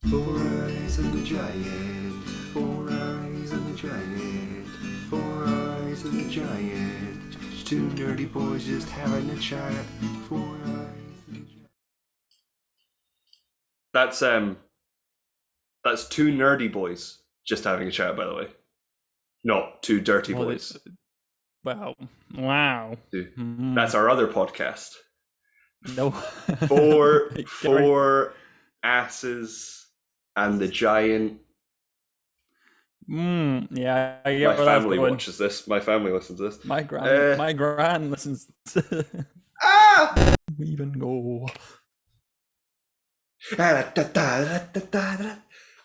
Four eyes and the giant, four eyes and the giant, four eyes and the giant. Just two nerdy boys just having a chat. Four eyes and the giant. That's two nerdy boys just having a chat, by the way. Not two dirty Well, boys. Wow. That's our other podcast. No. Four asses and the giant. Yeah, I get My where that's family going. watches this. My family listens to this. My gran listens. Ah! Even go.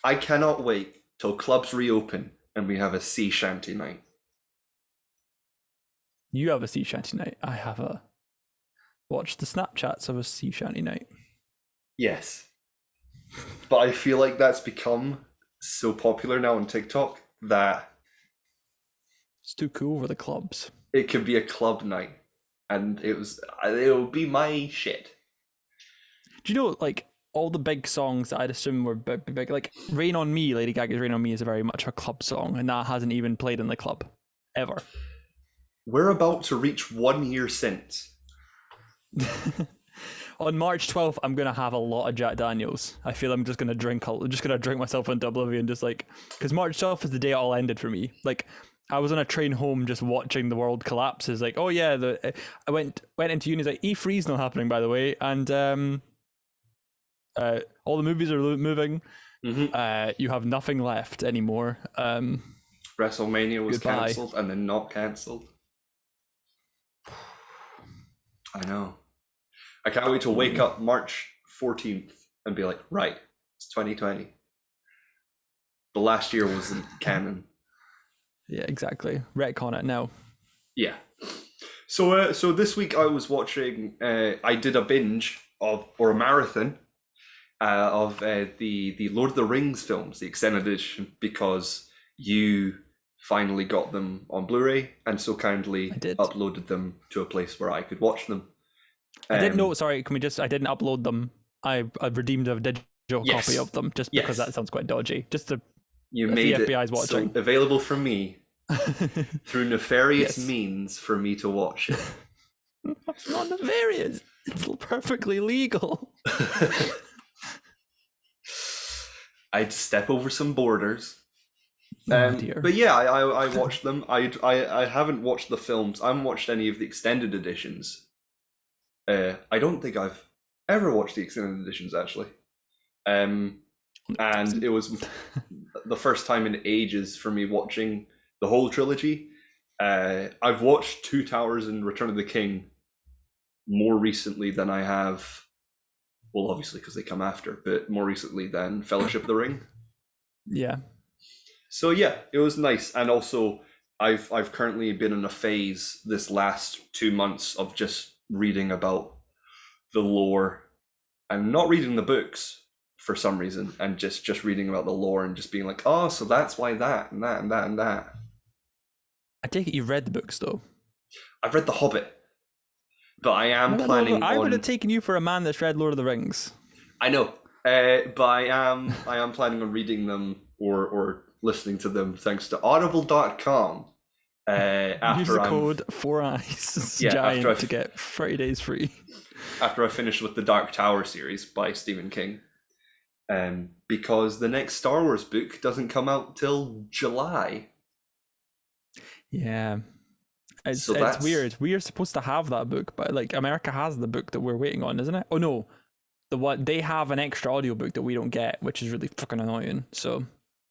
I cannot wait till clubs reopen and we have a sea shanty night. You have a sea shanty night. I have a watch the Snapchats of a sea shanty night. Yes. But I feel like that's become so popular now on TikTok that It's too cool for the clubs. it could be a club night. And it'll be my shit. Do you know, like, all the big songs that I'd assume were big, like Rain on Me, Lady Gaga's Rain on Me is very much a club song, and that hasn't even played in the club ever. We're about to reach 1 year since. On March 12th, I'm gonna have a lot of Jack Daniels. I feel I'm just gonna drink myself into oblivion, just like, because March 12th is the day it all ended for me. Like, I was on a train home just watching the world collapse. It's like, oh yeah, I went into uni. It's like E3's not happening, by the way, and all the movies are moving. Mm-hmm. You have nothing left anymore. WrestleMania was Goodbye. cancelled and then not cancelled. I know. I can't wait to wake up March 14th and be like, right, it's 2020. The last year wasn't canon. Yeah, exactly. Retcon it now. Yeah. So this week I was watching. I did a binge or a marathon of the Lord of the Rings films, the extended edition, because you finally got them on Blu-ray and so kindly uploaded them to a place where I could watch them. I didn't know. Sorry, I didn't upload them. I redeemed a digital copy of them just because that sounds quite dodgy. Just to you made the FBI's it watching. so available for me through nefarious means for me to watch it. It's not nefarious. It's perfectly legal. I'd step over some borders. Dear. But yeah, I watched them. I haven't watched the films. I haven't watched any of the extended editions. I don't think I've ever watched the extended editions, actually. And it was the first time in ages for me watching the whole trilogy. I've watched Two Towers and Return of the King more recently than I have, well, obviously because they come after, but more recently than Fellowship of the Ring. Yeah. So yeah, it was nice. And also I've currently been in a phase this last 2 months of just reading about the lore and not reading the books for some reason, and just reading about the lore and just being like, oh, so that's why that and that and that and that. I take it you've read the books though. I've read The Hobbit, but I am planning I would have taken you for a man that's read Lord of the Rings. I know, but I am planning on reading them or listening to them thanks to audible.com. Use the code 4eyes giant to get 30 days free. After I finish with the Dark Tower series by Stephen King. Because the next Star Wars book doesn't come out till July. Yeah. It's weird. We are supposed to have that book, but like America has the book that we're waiting on, isn't it? Oh no. They have an extra audiobook that we don't get, which is really fucking annoying. So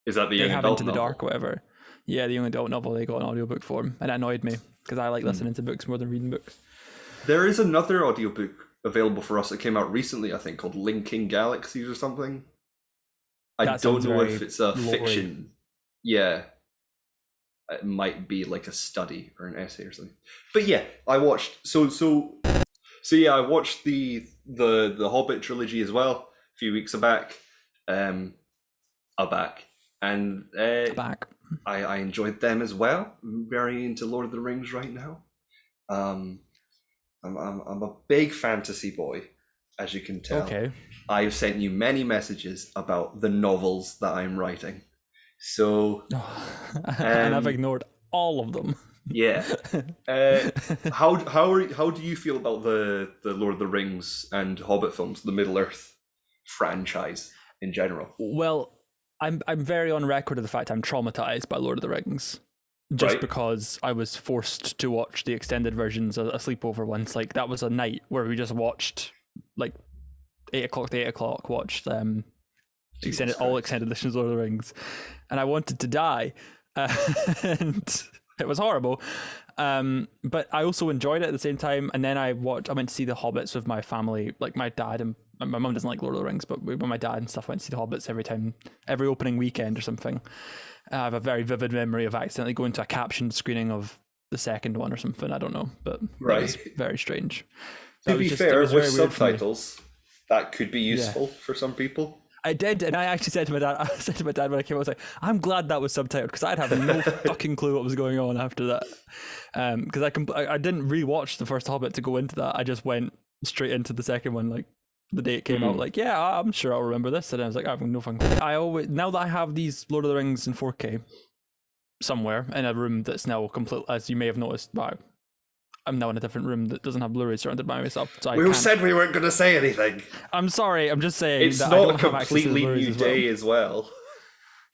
is that the Young Adult Into the Dark or whatever? Yeah, the Young Adult novel, they got an audiobook for them, and it annoyed me because I like listening to books more than reading books. There is another audiobook available for us that came out recently, I think, called Linking Galaxies or something. I don't know if it's a fiction. Yeah. It might be like a study or an essay or something. But yeah, I watched I watched the Hobbit trilogy as well a few weeks back. And I enjoyed them as well. I'm very into Lord of the Rings right now. I'm a big fantasy boy. as you can tell, Okay. I've sent you many messages about the novels that I'm writing. So, And I've um, ignored all of them. yeah. How do you feel about the Lord of the Rings and Hobbit films, the Middle Earth franchise in general? Well, I'm very on record of the fact I'm traumatized by Lord of the Rings. Just Right. because I was forced to watch the extended versions of a sleepover once. Like that was a night where we just watched like 8 o'clock to 8 o'clock, watched Jesus all Christ. extended editions of Lord of the Rings, and I wanted to die, and it was horrible. But I also enjoyed it at the same time. And then I went to see the Hobbits with my family, like my dad and my mum doesn't like Lord of the Rings, but with my dad and stuff, I went to see the Hobbits every opening weekend or something. I have a very vivid memory of accidentally going to a captioned screening of the second one or something. I don't know, but that was Right. very strange. To be fair, was with very weird for me. subtitles, that could be Yeah. useful for some people. I did, and I actually said to my dad, when I came out, I was like, I'm glad that was subtitled because I'd have no fucking clue what was going on after that. Because I didn't rewatch the first Hobbit to go into that. I just went straight into the second one, like the day it came out. Like, yeah, I'm sure I'll remember this. And I was like, I have no fucking clue. I always, now that I have these Lord of the Rings in 4K somewhere in a room that's now complete, as you may have noticed, I'm now in a different room that doesn't have Blu-ray surrounded by myself. So We said we weren't going to say anything. I'm sorry. I'm just saying It's that I not don't a have access to the completely Blu-rays new as well. day as well,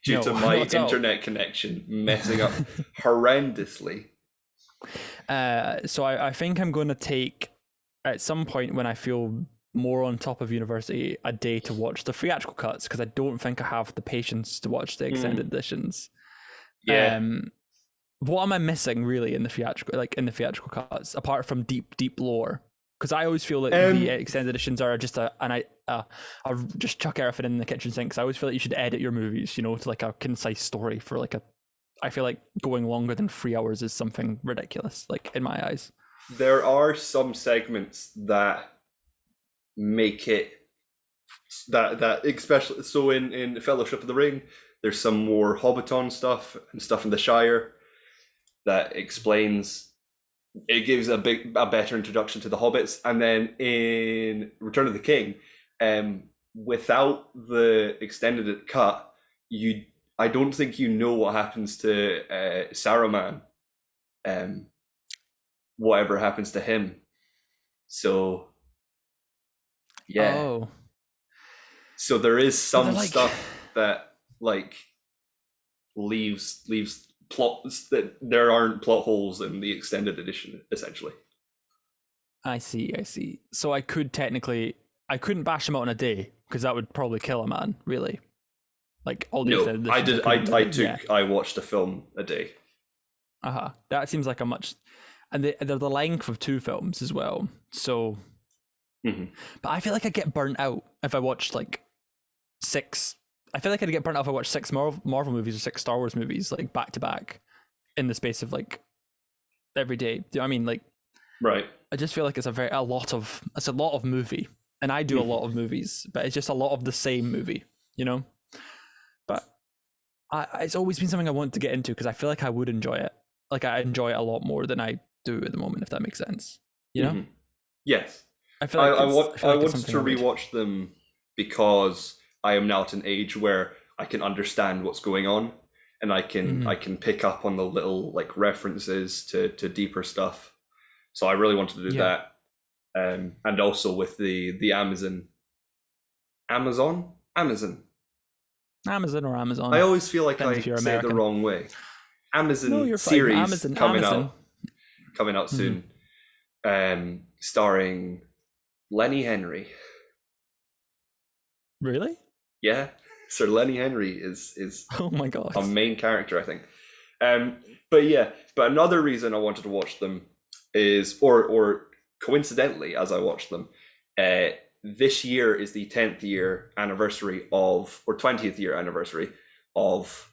due No, to my not at all. internet connection messing up horrendously. So I think I'm going to take, at some point when I feel more on top of university, a day to watch the theatrical cuts because I don't think I have the patience to watch the extended editions. Yeah. What am I missing really in the theatrical cuts apart from deep lore? Because I always feel that the extended editions are just I'll just chuck everything in the kitchen sink. Because I always feel like you should edit your movies, to like a concise story for like a. I feel like going longer than 3 hours is something ridiculous, like in my eyes. There are some segments that make it that especially so in Fellowship of the Ring, there's some more Hobbiton stuff and stuff in the Shire that explains. It gives a better introduction to the hobbits, and then in Return of the King, without the extended cut, I don't think you know what happens to Saruman, whatever happens to him. So, yeah. Oh. So there is some like... stuff that like leaves plots that there aren't plot holes in the extended edition, essentially. I see. So I couldn't bash them out in a day because that would probably kill a man, really. Like all the extended editions. I watched a film a day. That seems like a much, and they're the length of 2 films as well. So, but I feel like I get burnt out if I watch like 6. I feel like I'd get burnt out if I watched 6 Marvel movies or 6 Star Wars movies like back to back in the space of like every day. Do you know what I mean? Like, right. I just feel like it's a lot of movie, and I do a lot of movies, but it's just a lot of the same movie, But it's always been something I want to get into because I feel like I would enjoy it. Like I enjoy it a lot more than I do at the moment, if that makes sense. Yes. I feel like I want to rewatch rewatch them because I am now at an age where I can understand what's going on, and I can pick up on the little like references to deeper stuff. So I really wanted to do that, and also with the Amazon. or Amazon. I always feel like Depends I say it the wrong way. Amazon series coming out soon, starring Lenny Henry. Really? Yeah, Sir Lenny Henry is oh my god, a main character, I think. But another reason I wanted to watch them is, or coincidentally, as I watched them, this year is the 10th year anniversary of, or 20th year anniversary of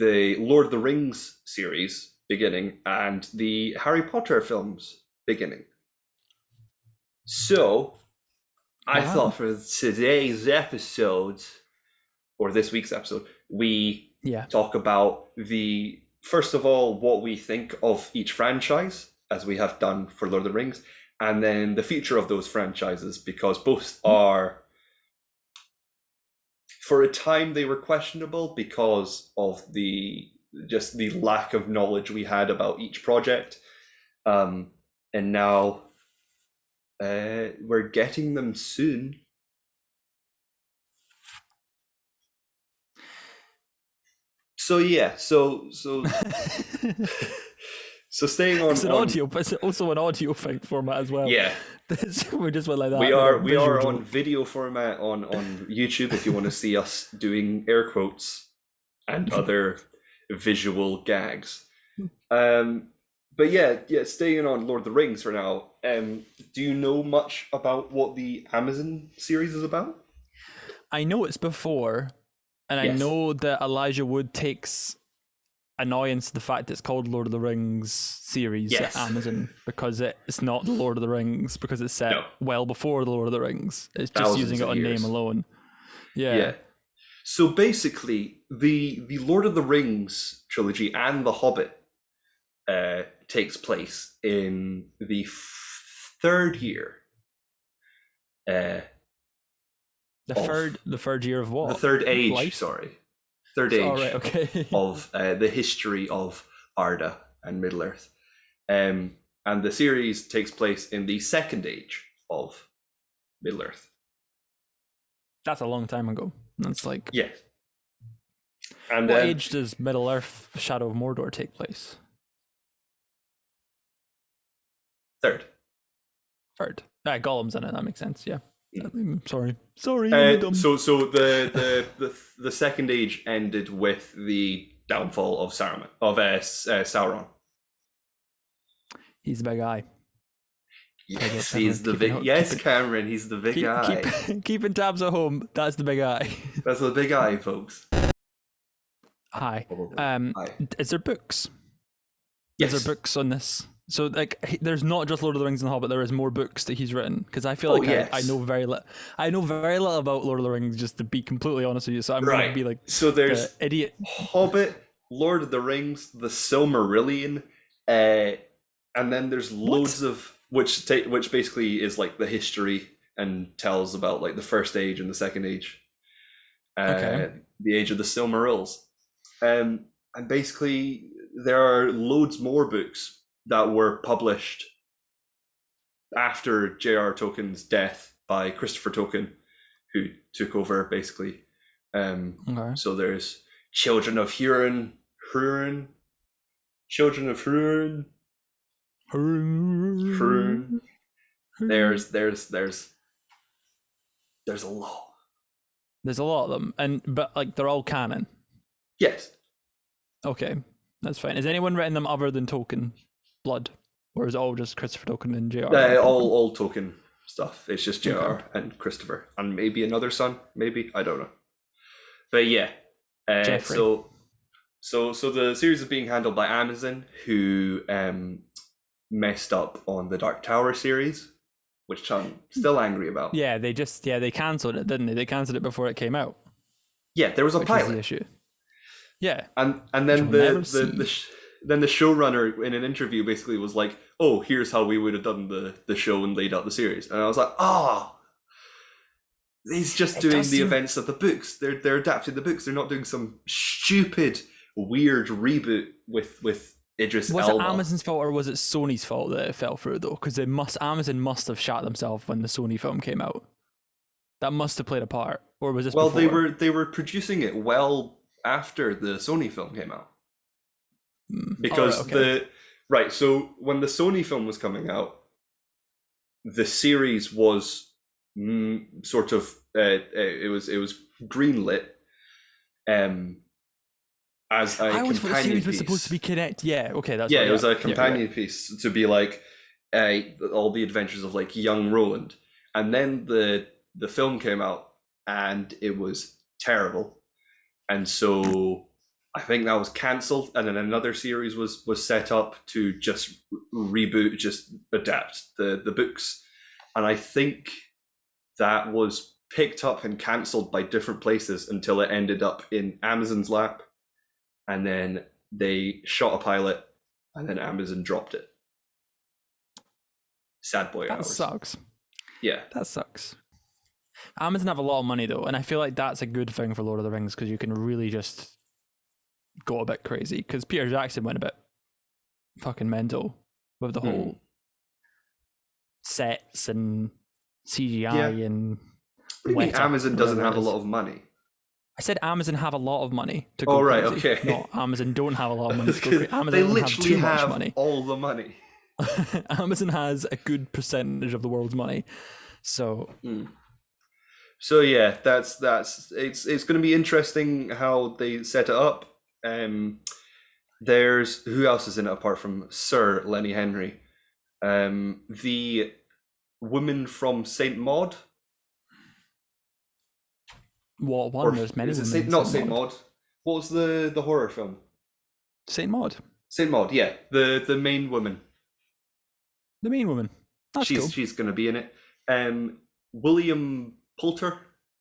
the Lord of the Rings series beginning and the Harry Potter films beginning. So I thought for today's episode, or this week's episode, we talk about first of all, what we think of each franchise, as we have done for Lord of the Rings, and then the future of those franchises, because both are, for a time, they were questionable because of the lack of knowledge we had about each project, and now we're getting them soon. So yeah, so staying on. It's an audio, but it's also an audio format as well. Yeah, we just went like that. we like are joke. on video format on YouTube if you want to see us doing air quotes and other visual gags. But yeah, staying on Lord of the Rings for now. Do you know much about what the Amazon series is about? I know it's before, and Yes. I know that Elijah Wood takes annoyance to the fact it's called Lord of the Rings series Yes. at Amazon, because it's not the Lord of the Rings, because it's set well before the Lord of the Rings. It's just Thousands using it of on years. name alone. Yeah. So basically, the Lord of the Rings trilogy and The Hobbit takes place in the third year. The third year of what? The third age, Life? sorry. Third age right, okay. of the history of Arda and Middle-earth. And the series takes place in the second age of Middle-earth. That's a long time ago. That's like... Yeah. And what age does Middle-earth Shadow of Mordor take place? Third. Gollum's in it, that makes sense, yeah. Sorry, So the second age ended with the downfall of Sauron. He's the big eye. Yes, he's the big. Cameron, he's the big eye. Keeping tabs at home. That's the big eye. That's the big eye, folks. Hi. Hi. Is there books? Yes. Is there books on this? So, like, there's not just Lord of the Rings and The Hobbit. There is more books that he's written, because I feel like I know very little. I know very little about Lord of the Rings, just to be completely honest with you. So I'm going to be like, so there's the idiot. Hobbit, Lord of the Rings, the Silmarillion, and then there's loads of which basically is like the history and tells about like the first age and the second age, the age of the Silmarils, and basically there are loads more books that were published after J.R. Tolkien's death by Christopher Tolkien, who took over basically. So there's Children of Hurin. Children of Hurin. There's a lot. There's a lot of them, but like they're all canon. Yes. Okay, that's fine. Has anyone written them other than Tolkien Blood, or is it all just Christopher Tolkien and J.R.? All Tolkien stuff. It's just J.R. and Christopher, and maybe another son. Maybe, I don't know. But yeah, Jeffrey. So the series is being handled by Amazon, who messed up on the Dark Tower series, which I'm still angry about. Yeah, they cancelled it, didn't they? They cancelled it before it came out. Yeah, there was a pilot. Was the issue. Yeah, and then then the showrunner in an interview basically was like, "Oh, here's how we would have done the show and laid out the series," and I was like, he's just doing the events of the books. They're adapting the books. They're not doing some stupid, weird reboot with Idris Elba. Was it Amazon's fault or was it Sony's fault that it fell through though? Because Amazon must have shot themselves when the Sony film came out. That must have played a part, or was this? Well, before? they were producing it well after the Sony film came out, because so when the Sony film was coming out, the series was sort of it was greenlit as a companion the series piece. Was supposed to be connected. Yeah, okay, that's it was a companion piece to be like all the adventures of like young Roland, and then the film came out and it was terrible, and so I think that was cancelled, and then another series was set up to just reboot, just adapt the books, and I think that was picked up and cancelled by different places until it ended up in Amazon's lap, and then they shot a pilot, and then Amazon dropped it. sad boy That hours. sucks. Yeah. That sucks. Amazon have a lot of money though, and I feel like that's a good thing for Lord of the Rings because you can really just go a bit crazy. Because Peter Jackson went a bit fucking mental with the whole sets and CGI and. What do you mean Amazon doesn't have a lot of money? I said Amazon have a lot of money to go right, crazy. okay. No, Amazon don't have a lot of money to go crazy. Amazon they literally have too much money. all the money. Amazon has a good percentage of the world's money. So So yeah, that's it's going to be interesting how they set it up. There's who else is in it apart from Sir Lenny Henry? The woman from Saint Maud. What one? There's many. Not Saint Maud. What was the horror film? Saint Maud. Saint Maud, yeah, the main woman. The main woman. That's cool. She's going to be in it. William Poulter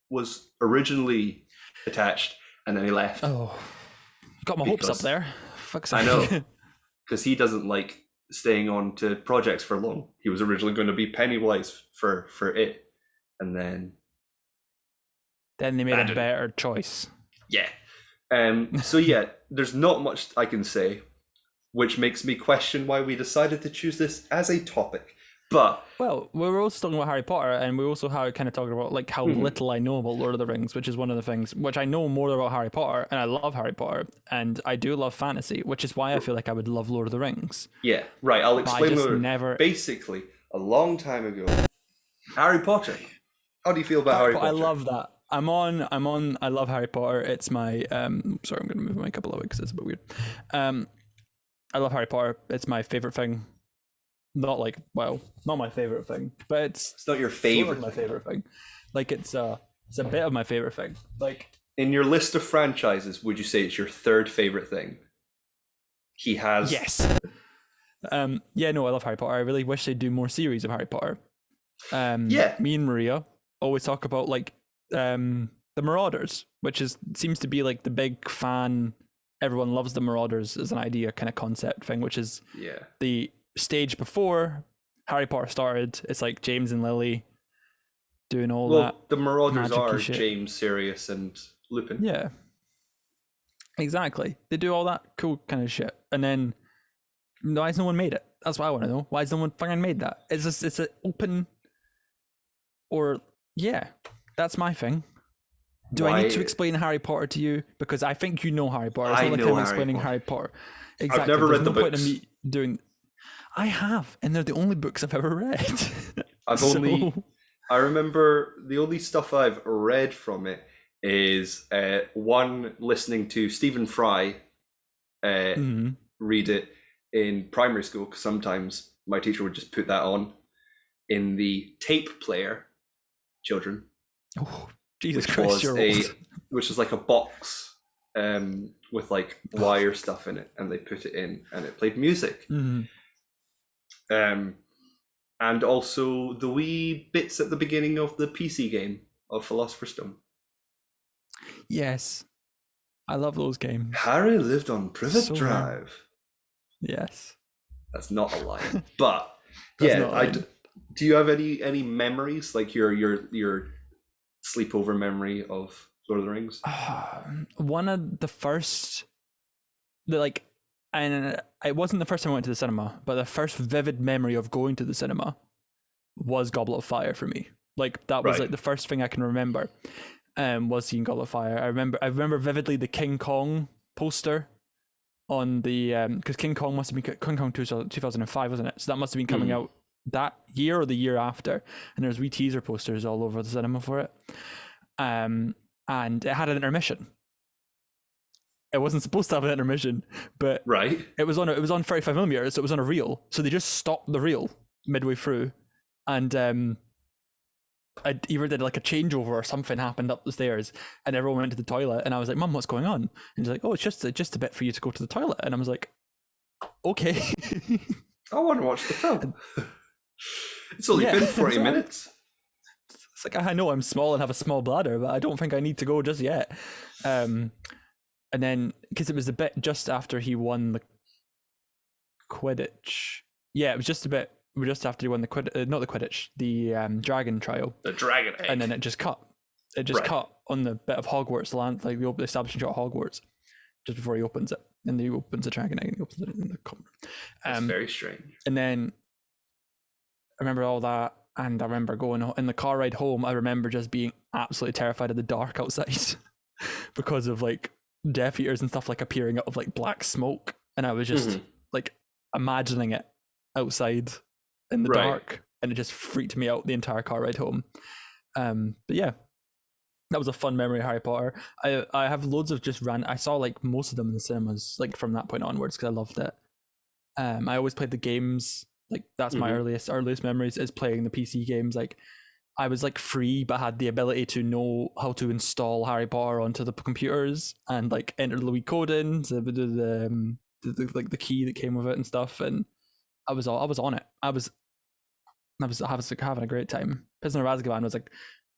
was originally attached, and then he left. Oh, got my hopes up there. Fuck's sake. I know, because he doesn't like staying on to projects for long. He was originally going to be Pennywise for it, and then they made a better choice. Yeah. So yeah, there's not much I can say, which makes me question why we decided to choose this as a topic. But well, we were also talking about Harry Potter, and we also kind of talking about like how little I know about Lord of the Rings, which is one of the things which I know more about Harry Potter, and I love Harry Potter, and I do love fantasy, which is why I feel like I would love Lord of the Rings. Yeah, right. I'll explain. Basically, a long time ago, Harry Potter. How do you feel about Harry Potter? I love that. I'm on. I love Harry Potter. It's my sorry, I'm going to move my mic up a little bit because it's a bit weird. I love Harry Potter. It's my favorite thing. Not my favorite thing, but it's not your favorite. Sort of my favorite thing. Like it's a bit of my favorite thing. Like in your list of franchises, would you say it's your third favorite thing? He has. Yes. Yeah. No, I love Harry Potter. I really wish they'd do more series of Harry Potter. Yeah. Me and Maria always talk about like the Marauders, which seems to be like the big fan. Everyone loves the Marauders as an idea, kind of concept thing, which is the stage before Harry Potter started. It's like James and Lily doing all that. The Marauders are shit. James, Sirius, and Lupin. Yeah, exactly. They do all that cool kind of shit, and then why has no one made it? That's what I want to know. Why has no one fucking made that? It's an open, or that's my thing. Do I need to explain Harry Potter to you? Because I think you know Harry Potter. It's not like I'm explaining Harry Potter. Exactly. I've never read the books. I have, and they're the only books I've ever read. I remember the only stuff I've read from it is one listening to Stephen Fry read it in primary school, because sometimes my teacher would just put that on in the tape player, children. Oh, Jesus Christ, which is like a box with like wire stuff in it, and they put it in and it played music. And also the wee bits at the beginning of the PC game of Philosopher's Stone. Yes, I love those games. Harry lived on Privet Drive. Yes, that's not a lie. But yeah, do you have any memories, like your sleepover memory of Lord of the Rings? One of the first, and it wasn't the first time I went to the cinema, but the first vivid memory of going to the cinema was Goblet of Fire for me. Like that was like the first thing I can remember. Was seeing Goblet of Fire. I remember vividly the King Kong poster on the because King Kong must have been King Kong 2005, wasn't it? So that must have been coming out that year or the year after, and there's wee teaser posters all over the cinema for it. And it had an intermission. It wasn't supposed to have an intermission, but it was on 35mm, so it was on a reel. So they just stopped the reel midway through, and I either did like a changeover or something happened up the stairs, and everyone went to the toilet, and I was like, "Mum, what's going on?" And she's like, "Oh, it's just a bit for you to go to the toilet." And I was like, "Okay." I want to watch the film. It's only been 40 minutes. It's like, I know I'm small and have a small bladder, but I don't think I need to go just yet. And then, because it was a bit just after he won the Quidditch. Yeah, it was just a bit we just have to do on the not the Quidditch, the dragon trial, The dragon egg. and then it just cut. It just Right. cut on the bit of Hogwarts land, like the establishing shot of Hogwarts, just before he opens it, and then he opens the dragon egg and he opens it in the corner. That's very strange. And then I remember all that, and I remember going in the car ride home. I remember just being absolutely terrified of the dark outside because of like Death Eaters and stuff like appearing out of like black smoke, and I was just like imagining it outside in the dark, and it just freaked me out the entire car ride home. But yeah, that was a fun memory of Harry Potter. I have loads of just I saw like most of them in the cinemas like from that point onwards because I loved it. I always played the games. Like that's my earliest memories is playing the PC games. Like I was like free, but had the ability to know how to install Harry Potter onto the computers and like enter the wee code in, the key that came with it and stuff. And I was on it. I was having a great time. Prisoner of Azkaban was like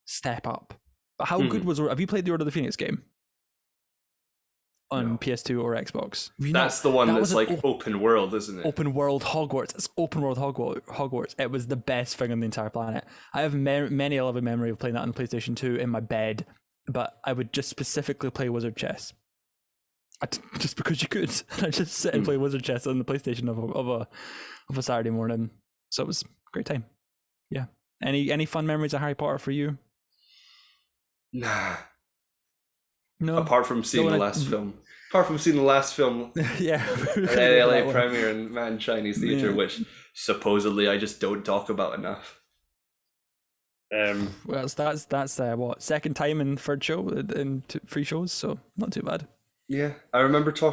step up. But how good was? Have you played the Order of the Phoenix game on PS2 or Xbox? That's the one that's like open world, isn't it? Open world Hogwarts. It's open world Hogwarts. It was the best thing on the entire planet. I have many a lovely memory of playing that on PlayStation 2 in my bed, but I would just specifically play wizard chess. Just because you could. I just sit and play wizard chess on the PlayStation of a Saturday morning. So it was a great time. Yeah. Any fun memories of Harry Potter for you? Nah. No. Apart from seeing the last film. Yeah. At the LA premiere in Man Chinese Theatre, which supposedly I just don't talk about enough. Well, that's what, second time in third show in 3 shows, so not too bad. Yeah, I remember I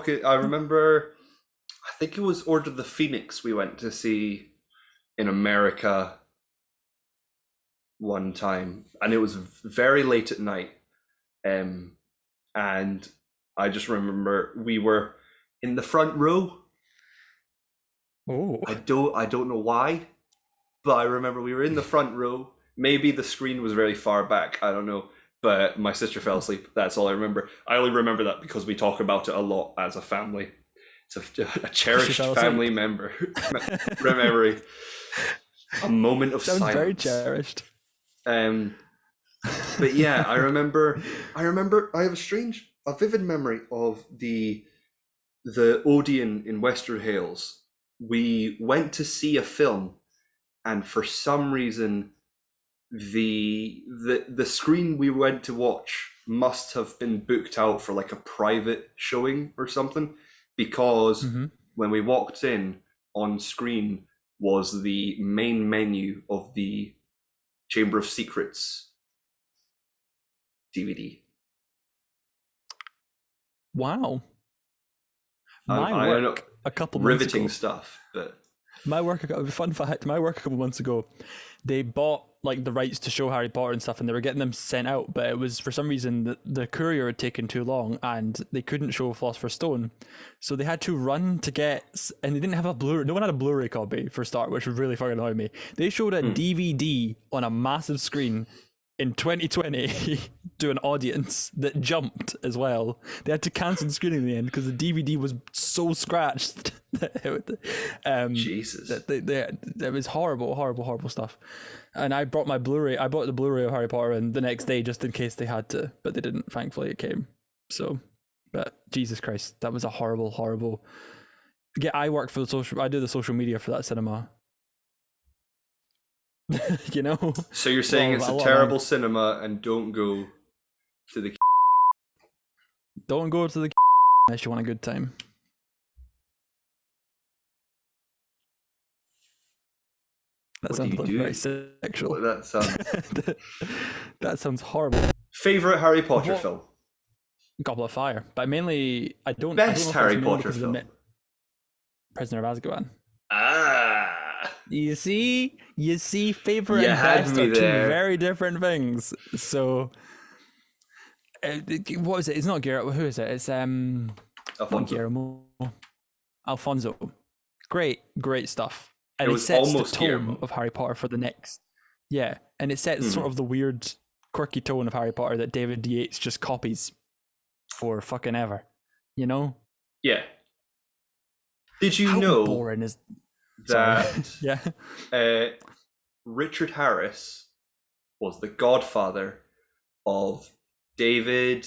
think it was Order of the Phoenix we went to see in America one time, and it was very late at night, and I just remember we were in the front row. Oh, I don't know why, but I remember we were in the front row. Maybe the screen was very far back, I don't know, but my sister fell asleep. That's all I remember. I only remember that because we talk about it a lot as a family. It's a cherished family memory. A moment of silence. Sounds very cherished. But yeah, I remember I have a vivid memory of the Odeon in Wester Hales. We went to see a film, and for some reason the screen we went to watch must have been booked out for like a private showing or something, because when we walked in, on screen was the main menu of the Chamber of Secrets DVD. Wow. I work a couple months ago. Riveting stuff, but fun fact, my work a couple months ago, they bought like the rights to show Harry Potter and stuff, and they were getting them sent out, but it was for some reason the courier had taken too long and they couldn't show Philosopher's Stone, so they had to run to get, and they didn't have a Blu-ray. No one had a Blu-ray copy for start, which would really fucking annoy me. They showed a DVD on a massive screen in 2020 to an audience that jumped as well. They had to cancel the screening in the end because the DVD was so scratched. Jesus, that was horrible stuff. And I brought my Blu-ray. I bought the Blu-ray of Harry Potter and the next day just in case they had to, but they didn't. Thankfully, it came. So, but Jesus Christ, that was a horrible. Yeah, I work for I do the social media for that cinema. You know. So you're saying it's a terrible cinema, and don't go to the. Don't go to the unless you want a good time. That sounds very sexual. That sounds. That sounds horrible. Favorite Harry Potter film? Goblet of Fire, but mainly I don't. Best Harry Potter film. Prisoner of Azkaban. Ah. You see, favorite and best are 2 very different things. So, what is it? It's not Guillermo. Who is it? It's Alfonso. Great stuff. And it sets the tone of Harry Potter for the next. Yeah, and it sets sort of the weird, quirky tone of Harry Potter that David Yates just copies for fucking ever. You know? Yeah. Did you How know? Boring is. that Yeah. Richard Harris was the godfather of David.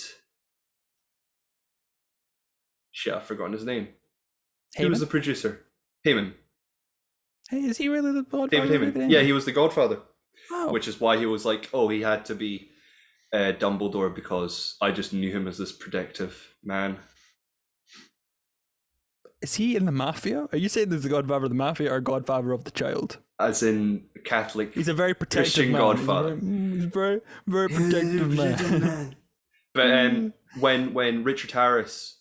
Shit, I've forgotten his name. Who was the producer? Heyman. Hey, is he really the godfather? David Heyman. Yeah, he was the godfather. Oh. Which is why he was like, oh, he had to be Dumbledore, because I just knew him as this protective man. Is he in the mafia? Are you saying there's the godfather of the mafia or godfather of the child? As in Catholic. He's a very protective Christian man. godfather. He's very, very protective man. But when Richard Harris,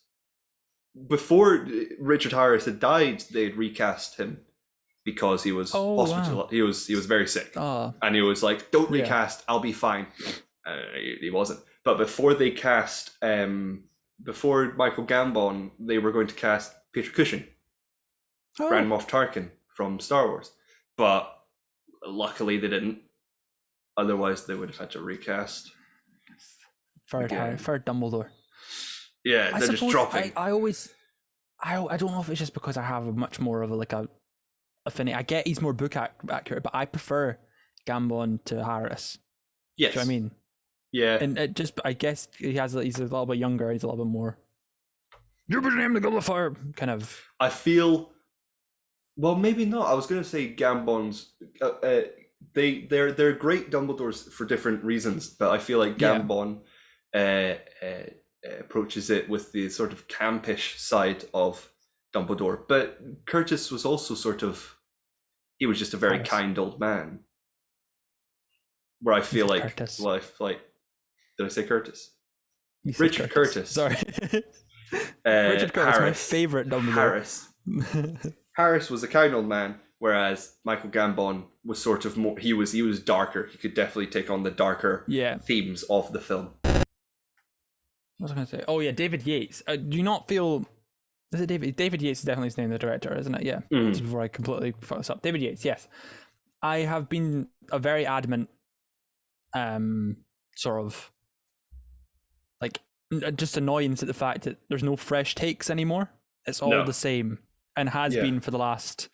before Richard Harris had died, they'd recast him because he was hospitalized. Wow. He was very sick, and he was like, "Don't recast. I'll be fine." He wasn't. But before they cast, before Michael Gambon, they were going to cast Peter Cushing, Grand Moff Tarkin from Star Wars. But luckily they didn't. Otherwise, they would have had to recast. For Dumbledore. Yeah, they're just dropping. I don't know if it's just because I have a much more of a affinity. I get he's more book accurate, but I prefer Gambon to Harris. Yes. Do you know what I mean? Yeah. And I guess he's a little bit younger. He's a little bit more. Jupiter's name, the Goblet of Fire, kind of. I feel. Well, maybe not. I was going to say Gambon's. They're great Dumbledores for different reasons, but I feel like Gambon approaches it with the sort of campish side of Dumbledore. But Curtis was also he was just a very kind old man. Where I feel like, Curtis. Did I say Curtis? Richard Curtis. Sorry. Richard Curtis, my favorite Dumbledore. Harris was a kind old man, whereas Michael Gambon was sort of more. He was darker. He could definitely take on the darker themes of the film. What was I going to say? Oh yeah, David Yates. Do you not feel? Is it David? David Yates is definitely his name, the director, isn't it? Yeah. Just before I completely fuck this up, David Yates. Yes, I have been a very adamant, sort of, like, just annoyance at the fact that there's no fresh takes anymore. It's all the same, and has been for the last,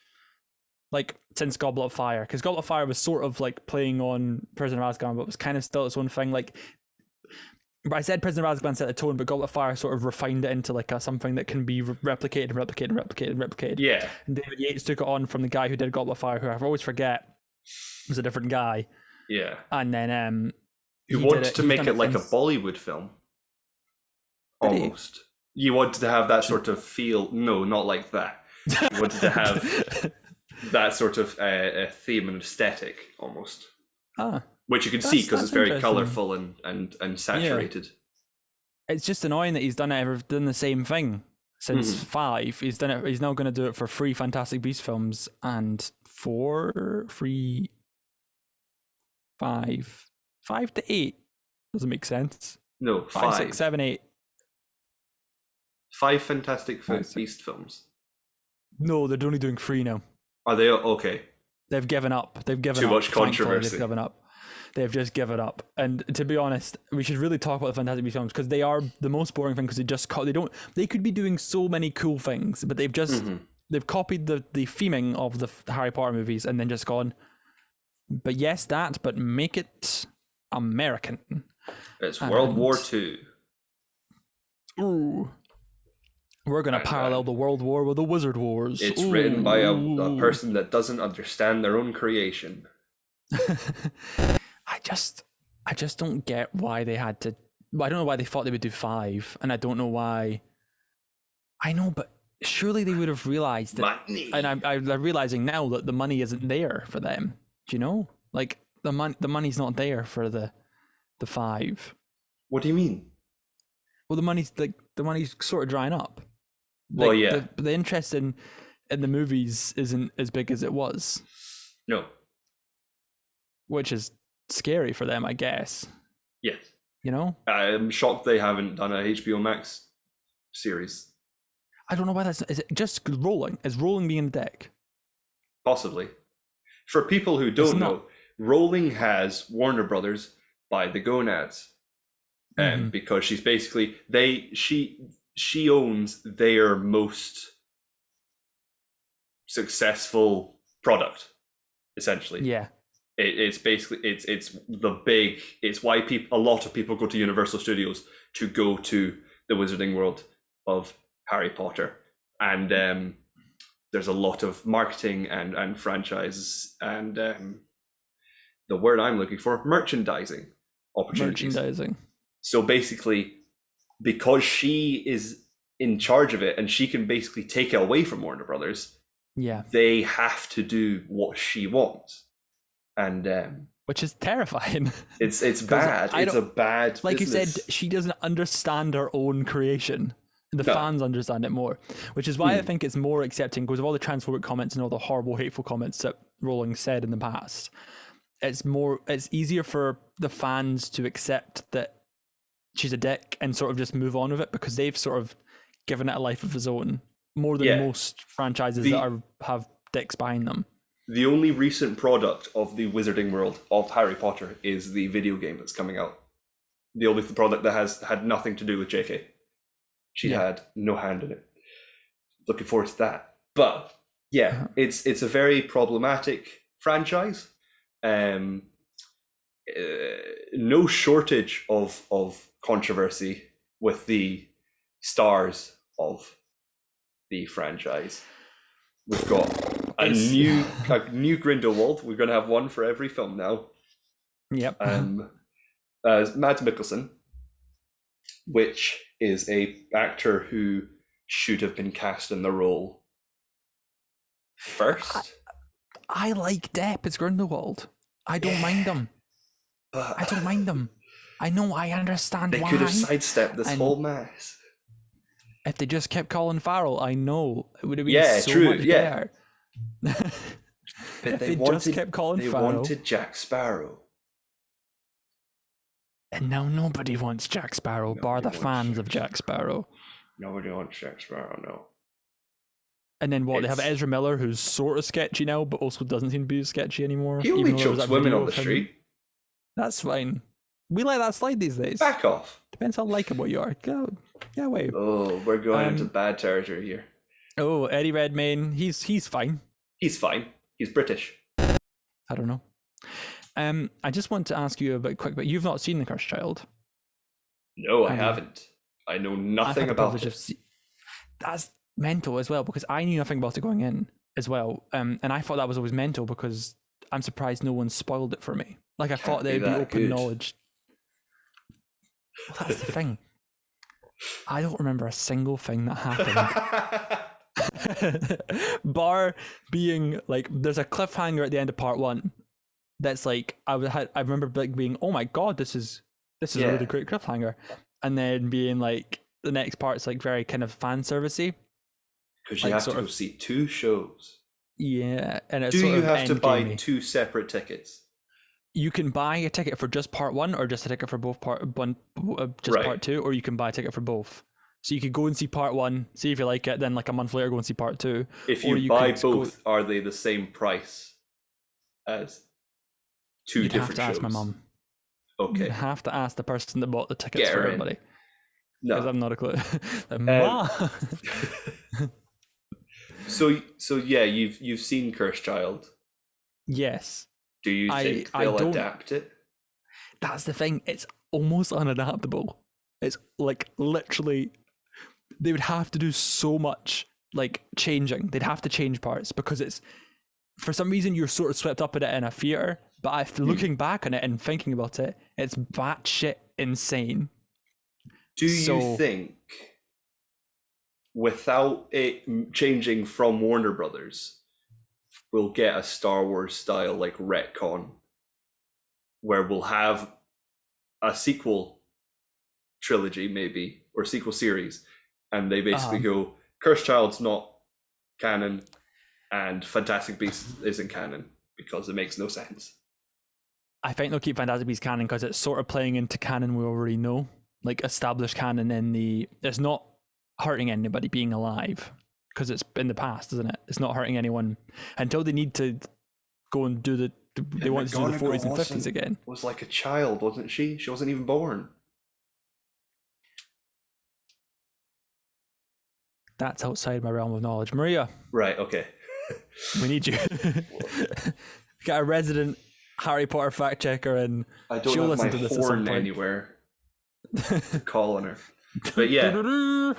since Goblet of Fire, because Goblet of Fire was sort of like playing on Prisoner of Azkaban, but was kind of still its own thing. But I said Prisoner of Azkaban set the tone, but Goblet of Fire sort of refined it into something that can be replicated. Yeah. And David Yates took it on from the guy who did Goblet of Fire, who I always forget was a different guy. Yeah. And then he wanted to make it like a Bollywood film. Almost. You wanted to have that sort of feel. No, not like that. You wanted to have that sort of theme and aesthetic almost. Which you can see because it's very colourful and saturated. Yeah. It's just annoying that he's done the same thing since 5. He's done it. He's now going to do it for 3 Fantastic Beasts films and 5 to 8. Doesn't make sense. No, 5, 6, 7, 8. 5 Fantastic Beast films. No, they're only doing 3 now. Are they okay? They've given up. Too much controversy. They've given up. They've just given up. And to be honest, we should really talk about the Fantastic Beasts films because they are the most boring thing because they could be doing so many cool things, but they've just they've copied the theming of the Harry Potter movies and then just gone. But yes, but make it American. It's World War II. Ooh. We're going to parallel the World War with the Wizard Wars. It's written by a person that doesn't understand their own creation. I just don't get why they had to. I don't know why they thought they would do 5, and I don't know why. I know, but surely they would have realized that. Money. And I'm realizing now that the money isn't there for them. Do you know? The money's not there for the 5. What do you mean? Well, the money's sort of drying up. Well, yeah. The interest in the movies isn't as big as it was. No. Which is scary for them, I guess. Yes. You know? I'm shocked they haven't done a HBO Max series. I don't know why that's... Is it just Rolling? Is Rolling being the deck? Possibly. For people who don't know, Rolling has Warner Brothers by the gonads. Because she's basically... She owns their most successful product, essentially. Yeah. It's basically it's why a lot of people go to Universal Studios to go to the Wizarding World of Harry Potter, and there's a lot of marketing and franchises and the word I'm looking for, merchandising opportunities. Merchandising. So basically, because she is in charge of it and she can basically take it away from Warner Brothers, Yeah. they have to do what she wants. And which is terrifying. It's bad. It's a bad like business. you said, she doesn't understand her own creation. The fans understand it more, which is why I think it's more accepting because of all the transphobic comments and all the horrible, hateful comments that Rowling said in the past. It's easier for the fans to accept that she's a dick and sort of just move on with it because they've sort of given it a life of its own more than most franchises that have dicks behind them. The only recent product of the Wizarding World of Harry Potter is the video game that's coming out. The only product that has had nothing to do with JK. She had no hand in it. Looking forward to that. But yeah, it's a very problematic franchise. No shortage of controversy with the stars of the franchise. We've got a new Grindelwald. We're going to have one for every film now. Yep. Mads Mikkelsen, which is a actor who should have been cast in the role first. I like Depp as Grindelwald. I don't mind him. I don't mind him. I know, I understand why. They could have sidestepped this whole mess. If they just kept Colin Farrell, I know it would have been so much better. But they just kept Colin Farrell. They wanted Jack Sparrow. And now nobody wants Jack Sparrow, bar the fans of Jack Sparrow. Nobody wants Jack Sparrow, no. And then they have Ezra Miller, who's sort of sketchy now, but also doesn't seem to be sketchy anymore. He only chokes women on the street. That's fine. We let that slide these days. Back off. Depends how likable you are. Go away. Oh, we're going into bad territory here. Oh, Eddie Redmayne, he's fine. He's fine. He's British. I don't know. I just want to ask you a quick bit. You've not seen The Cursed Child? No, I haven't. I know nothing about it. That's mental as well, because I knew nothing about it going in as well. And I thought that was always mental because I'm surprised no one spoiled it for me. Like, I thought there'd be open knowledge. Well, that's the thing. I don't remember a single thing that happened. Bar being like, there's a cliffhanger at the end of part 1 that's like, I remember like being, oh my god, this is a really great cliffhanger, and then being like, the next part's like very kind of fan servicey because you have to go see 2 shows. Yeah, and it's do you have to buy 2 separate tickets? You can buy a ticket for just part 1, or just a ticket for both part 2, or you can buy a ticket for both. So you could go and see part 1, see if you like it, then like a month later go and see part 2. If you buy both, are they the same price as 2 different shows? You'd have to ask my mum. Okay. You'd have to ask the person that bought the tickets for everybody. No. Because I'm not a clue. So yeah, you've seen Cursed Child. Yes. Do you think they'll adapt it? That's the thing. It's almost unadaptable. It's like literally, they would have to do so much like changing. They'd have to change parts because it's, for some reason, you're sort of swept up in it in a theater. But looking back on it and thinking about it, it's batshit insane. Do you think, without it changing from Warner Brothers, we'll get a Star Wars style like retcon, where we'll have a sequel trilogy maybe, or sequel series, and they basically go, Cursed Child's not canon and Fantastic Beasts isn't canon because it makes no sense? I think they'll keep Fantastic Beasts canon because it's sort of playing into canon we already know, like established canon it's not hurting anybody being alive because it's in the past, isn't it? It's not hurting anyone until they need to go and do they want to do the 40s and 50s again. Was like a child, wasn't she? She wasn't even born. That's outside my realm of knowledge. Maria. Right, okay. We need you. Got a resident Harry Potter fact checker, and I don't she'll have listen my to this at some horn point. anywhere to call on her. But yeah,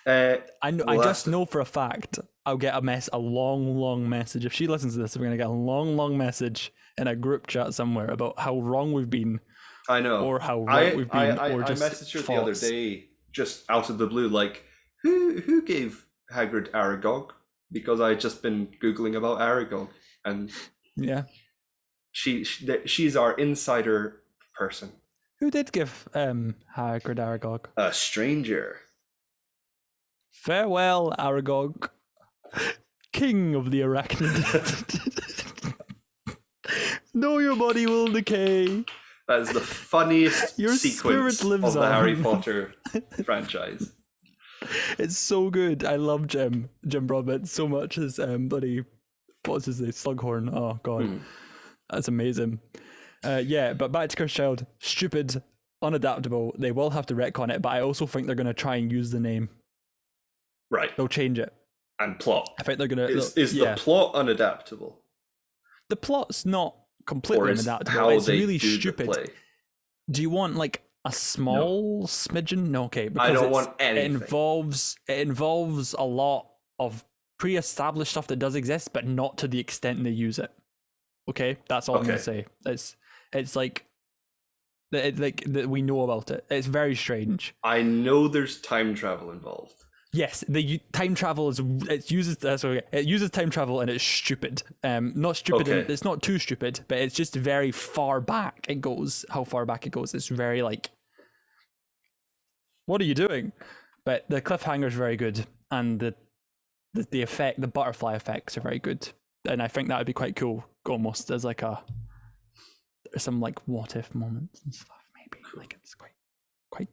I just know for a fact I'll get a long message. If she listens to this, we're gonna get a long message in a group chat somewhere about how wrong we've been. I know. Or how right we've been, or I just messaged her thoughts. the other day, just out of the blue, like, who gave Hagrid Aragog? Because I had just been Googling about Aragog, and yeah, she's our insider person. Who did give Hagrid Aragog? A stranger. Farewell, Aragog, king of the arachnid. No, your body will decay. That is the funniest Your sequence spirit lives of the on. Harry Potter franchise. It's so good. I love Jim Broadbent so much as bloody, what's his name, Slughorn. Oh god, that's amazing. Yeah, but back to Cursed Child. Stupid, unadaptable. They will have to retcon it, but I also think they're going to try and use the name. Right. They'll change it. And plot. I think they're going to... Is the plot unadaptable? The plot's not completely unadaptable. How it's they really do stupid. The play? Do you want like a small smidgen? No, okay. Because I don't want anything. It involves a lot of pre-established stuff that does exist, but not to the extent they use it. Okay, that's all I'm gonna say. It's like we know about it. It's very strange. I know there's time travel involved. Yes, the time travel it uses time travel, and it's stupid. Not stupid. Okay. It's not too stupid, but it's just very far back. It goes how far back it goes. It's very like, what are you doing? But the cliffhanger is very good, and the effect, the butterfly effects are very good, and I think that would be quite cool, almost as like some like what if moments and stuff. Maybe like it's quite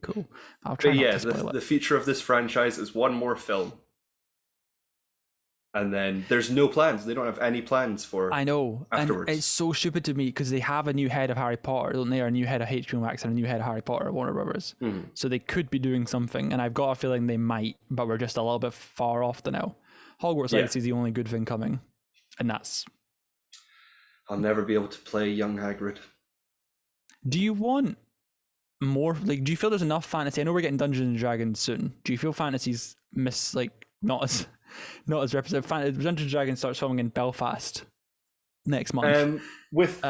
cool. I'll try. But not yeah, to spoil the it. future of this franchise is one more film, and then there's no plans. They don't have any plans for. I know, afterwards. And it's so stupid to me because they have a new head of Harry Potter, don't they? Or a new head of HBO Max and a new head of Harry Potter at Warner Brothers. So they could be doing something, and I've got a feeling they might, but we're just a little bit far off the now. Hogwarts Legacy is the only good thing coming, and that's. I'll never be able to play young Hagrid. Do you want more? Like, do you feel there's enough fantasy? I know we're getting Dungeons and Dragons soon. Do you feel fantasy's not as represented? Dungeons and Dragons starts filming in Belfast next month. With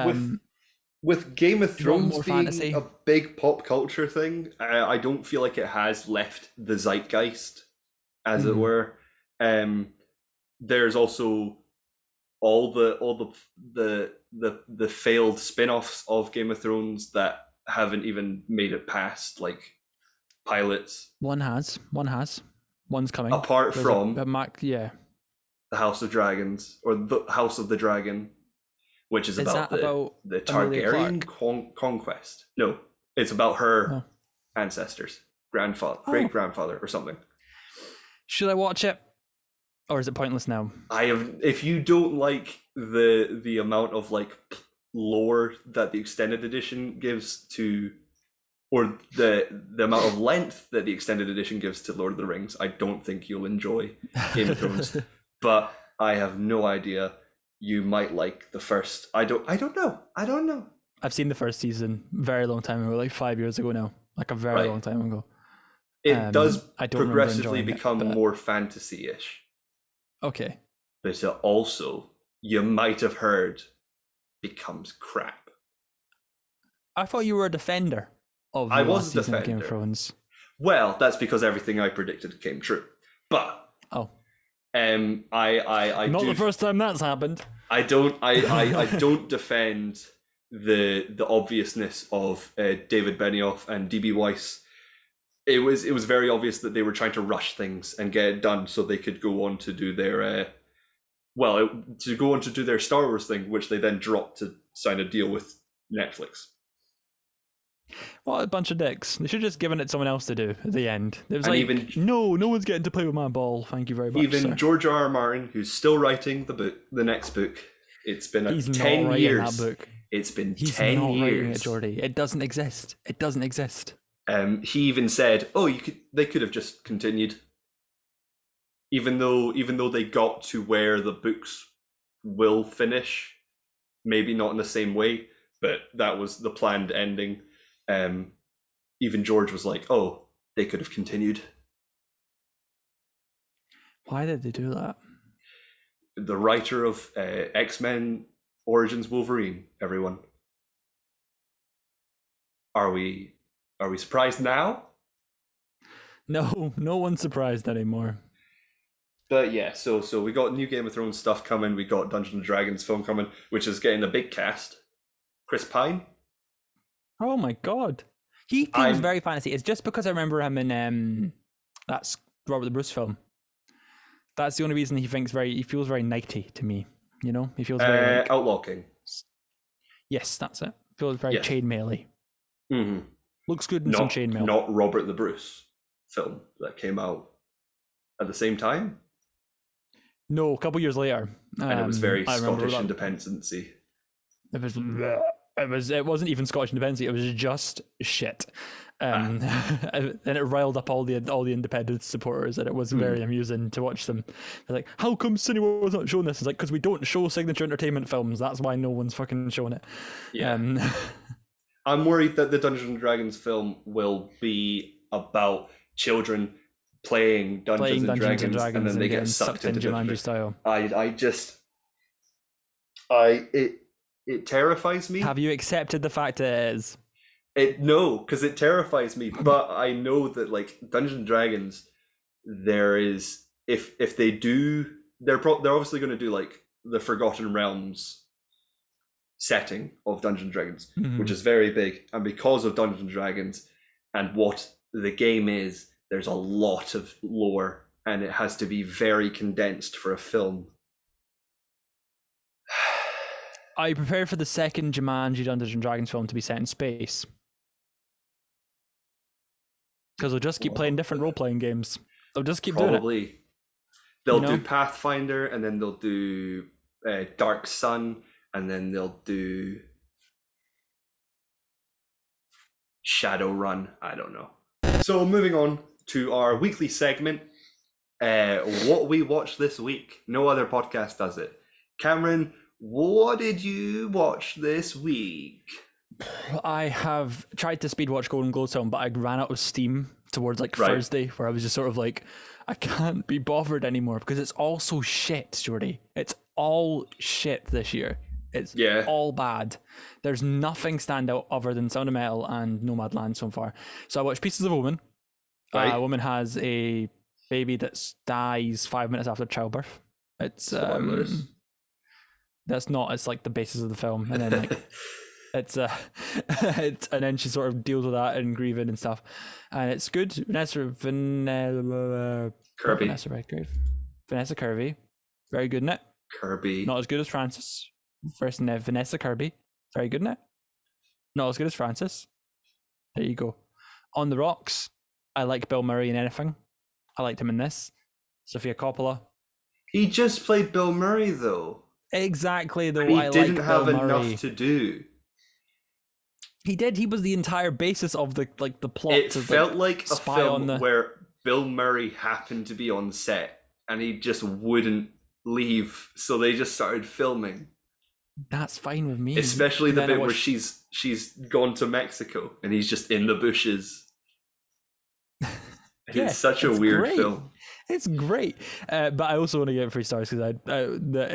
Game of Thrones being fantasy? a big pop culture thing, I don't feel like it has left the zeitgeist, as it were. There's also all the failed spin-offs of Game of Thrones that haven't even made it past like pilots. One has. One's coming. Apart from the House of Dragons, or the House of the Dragon, which is about the Targaryen conquest. No, it's about her ancestors, great grandfather, or something. Should I watch it, or is it pointless now? If you don't like the amount of like lore that the extended edition gives to, or the amount of length that the extended edition gives to Lord of the Rings, I don't think you'll enjoy Game of Thrones. But I have no idea. You might like the first. I don't know. I've seen the first season very long time ago, like 5 years ago now, like a very long time ago. It does I don't progressively become more fantasy-ish. Okay. But it also, you might have heard, becomes crap. I thought you were a defender of the last season of Game of Thrones. Well, that's because everything I predicted came true. But I not the first time that's happened. I don't defend the obviousnness of David Benioff and DB Weiss. It was very obvious that they were trying to rush things and get it done so they could go on to do their Star Wars thing, which they then dropped to sign a deal with Netflix. What a bunch of dicks. They should have just given it to someone else to do at the end. It was no one's getting to play with my ball. Thank you very much. Even George R. R. Martin, who's still writing the next book. It's been 10 years. That book. It's been He's 10 not years. Writing it, Jordi. It doesn't exist. He even said, they could have just continued. even though they got to where the books will finish, maybe not in the same way, but that was the planned ending. Even George was like, "Oh, they could have continued." Why did they do that? The writer of X-Men Origins Wolverine, everyone. Are we surprised now? No, no one's surprised anymore. But yeah, so we got new Game of Thrones stuff coming. We got Dungeons and Dragons film coming, which is getting a big cast. Chris Pine. Oh my god, he feels very fantasy. It's just because I remember him in that's Robert the Bruce film. That's the only reason he feels very nighty to me. You know, he feels very like, Outlaw King. Yes, that's it. Feels very chainmail-y. Mm-hmm. Looks good in some chainmail. Not Robert the Bruce film that came out at the same time. No, a couple years later. And it was very Scottish independency. It wasn't even Scottish independency. It was just shit. And it riled up all the independence supporters, and it was very amusing to watch them. They're like, "How come Cinema was not showing this?" It's like, because we don't show signature entertainment films. That's why no one's fucking showing it. Yeah. I'm worried that the Dungeons and Dragons film will be about children playing Dungeons and Dragons and then they get sucked into Jumanji style. It terrifies me. Have you accepted the fact it is? No, because it terrifies me. But I know that like Dungeons and Dragons, there is if they do, they're obviously going to do like the Forgotten Realms setting of Dungeons and Dragons, which is very big, and because of Dungeons and Dragons and what the game is, there's a lot of lore, and it has to be very condensed for a film. I prepare for the second Jumanji Dungeons and Dragons film to be set in space. Because they'll just keep playing different role-playing games. They'll just keep doing it. They'll do Pathfinder, and then they'll do Dark Sun, and then they'll do Shadowrun. I don't know. So moving on to our weekly segment, what we watched this week. No other podcast does it. Cameron, what did you watch this week? I have tried to speed watch Golden Globes film, but I ran out of steam towards like Thursday, where I was just sort of like, I can't be bothered anymore because it's all so shit, Jordi. It's all shit this year. It's all bad. There's nothing stand out other than Sound of Metal and Nomadland so far. So I watched Pieces of a Woman. A woman has a baby that dies 5 minutes after childbirth. It's that's not. It's like the basis of the film, and then like it's and then she sort of deals with that and grieving and stuff, and it's good. Vanessa Kirby, very good in it. Kirby, not as good as Frances. First, Vanessa Kirby, very good in it. Not as good as Frances. There you go. On the Rocks, I like Bill Murray in anything. I liked him in this. Sofia Coppola. He just played Bill Murray though. Exactly, though. He didn't have enough to do. He did. He was the entire basis of the plot. It felt like a film where Bill Murray happened to be on set and he just wouldn't leave, so they just started filming. That's fine with me. Especially the bit where she's gone to Mexico and he's just in the bushes. It's such a weird film. It's great, but I also want to give it 3 stars because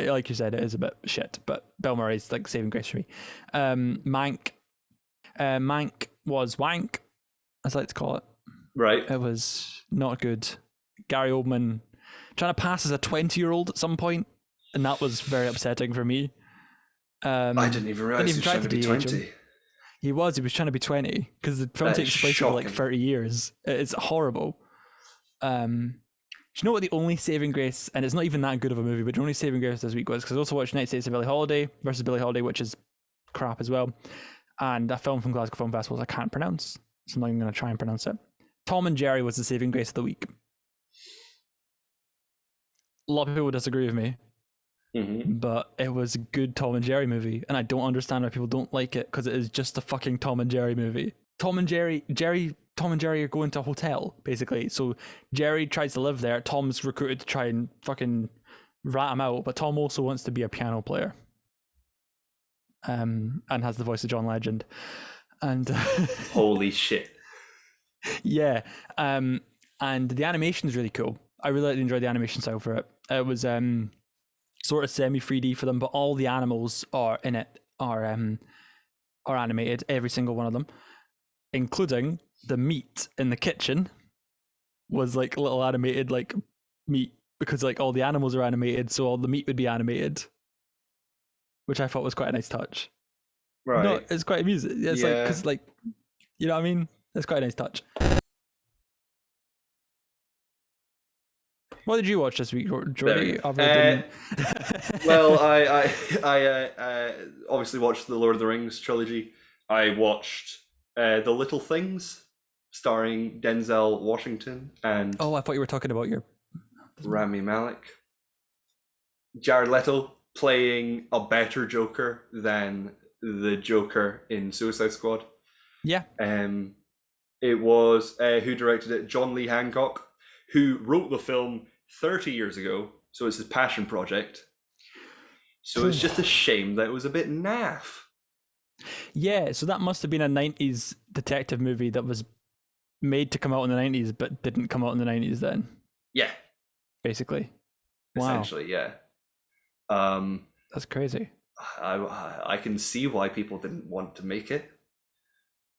like you said, it is a bit shit. But Bill Murray's like saving grace for me. Mank was wank, as I like to call it. Right. It was not good. Gary Oldman trying to pass as a 20-year-old at some point, and that was very upsetting for me. I didn't even realize he was trying to be 20. He was trying to be 20 because the film takes place over like 30 years. It's horrible. Do you know what the only saving grace, and it's not even that good of a movie, but the only saving grace this week was because I also watched United States of Billie Holiday versus Billie Holiday, which is crap as well, and a film from Glasgow Film Festivals I can't pronounce, so I'm not even going to try and pronounce it. Tom and Jerry was the saving grace of the week. A lot of people disagree with me, but it was a good Tom and Jerry movie, and I don't understand why people don't like it because it is just a fucking Tom and Jerry movie. Tom and Jerry Tom and Jerry are going to a hotel, basically. So Jerry tries to live there. Tom's recruited to try and fucking rat him out, but Tom also wants to be a piano player. And has the voice of John Legend. And holy shit. Yeah. And the animation is really cool. I really enjoyed the animation style for it. It was sort of semi 3D for them, but all the animals are in it are animated, every single one of them, including the meat in the kitchen was like little animated like meat, because like all the animals are animated, so all the meat would be animated, which I thought was quite a nice touch. Right. No, it's quite amusing. It's like, because like, you know what I mean? It's quite a nice touch. What did you watch this week, Jordi? Well, I obviously watched the Lord of the Rings trilogy. I watched The Little Things, starring Denzel Washington and I thought you were talking about your Rami Malek. Jared Leto playing a better Joker than the Joker in Suicide Squad. Yeah. It was who directed it? John Lee Hancock, who wrote the film 30 years ago. So it's his passion project. So it's just a shame that it was a bit naff. Yeah, so that must have been a 90s detective movie that was made to come out in the 90s, but didn't come out in the 90s then. Yeah. Basically. Essentially, yeah. That's crazy. I can see why people didn't want to make it.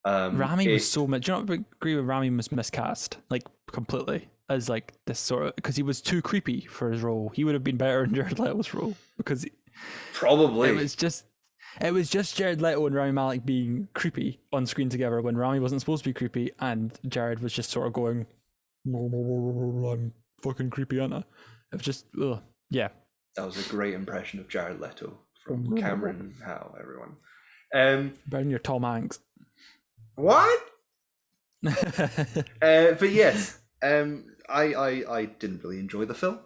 Rami was so much. Do you not agree with Rami was miscast, like completely, as like this sort of, because he was too creepy for his role. He would have been better in Jared Leto's role, because probably it was just Jared Leto and Rami Malek being creepy on screen together when Rami wasn't supposed to be creepy, and Jared was just sort of going, "I'm fucking creepy, aren't I?" It was just, yeah. That was a great impression of Jared Leto from Cameron Howe, everyone. Better than your Tom Hanks. What? But yes, I didn't really enjoy the film.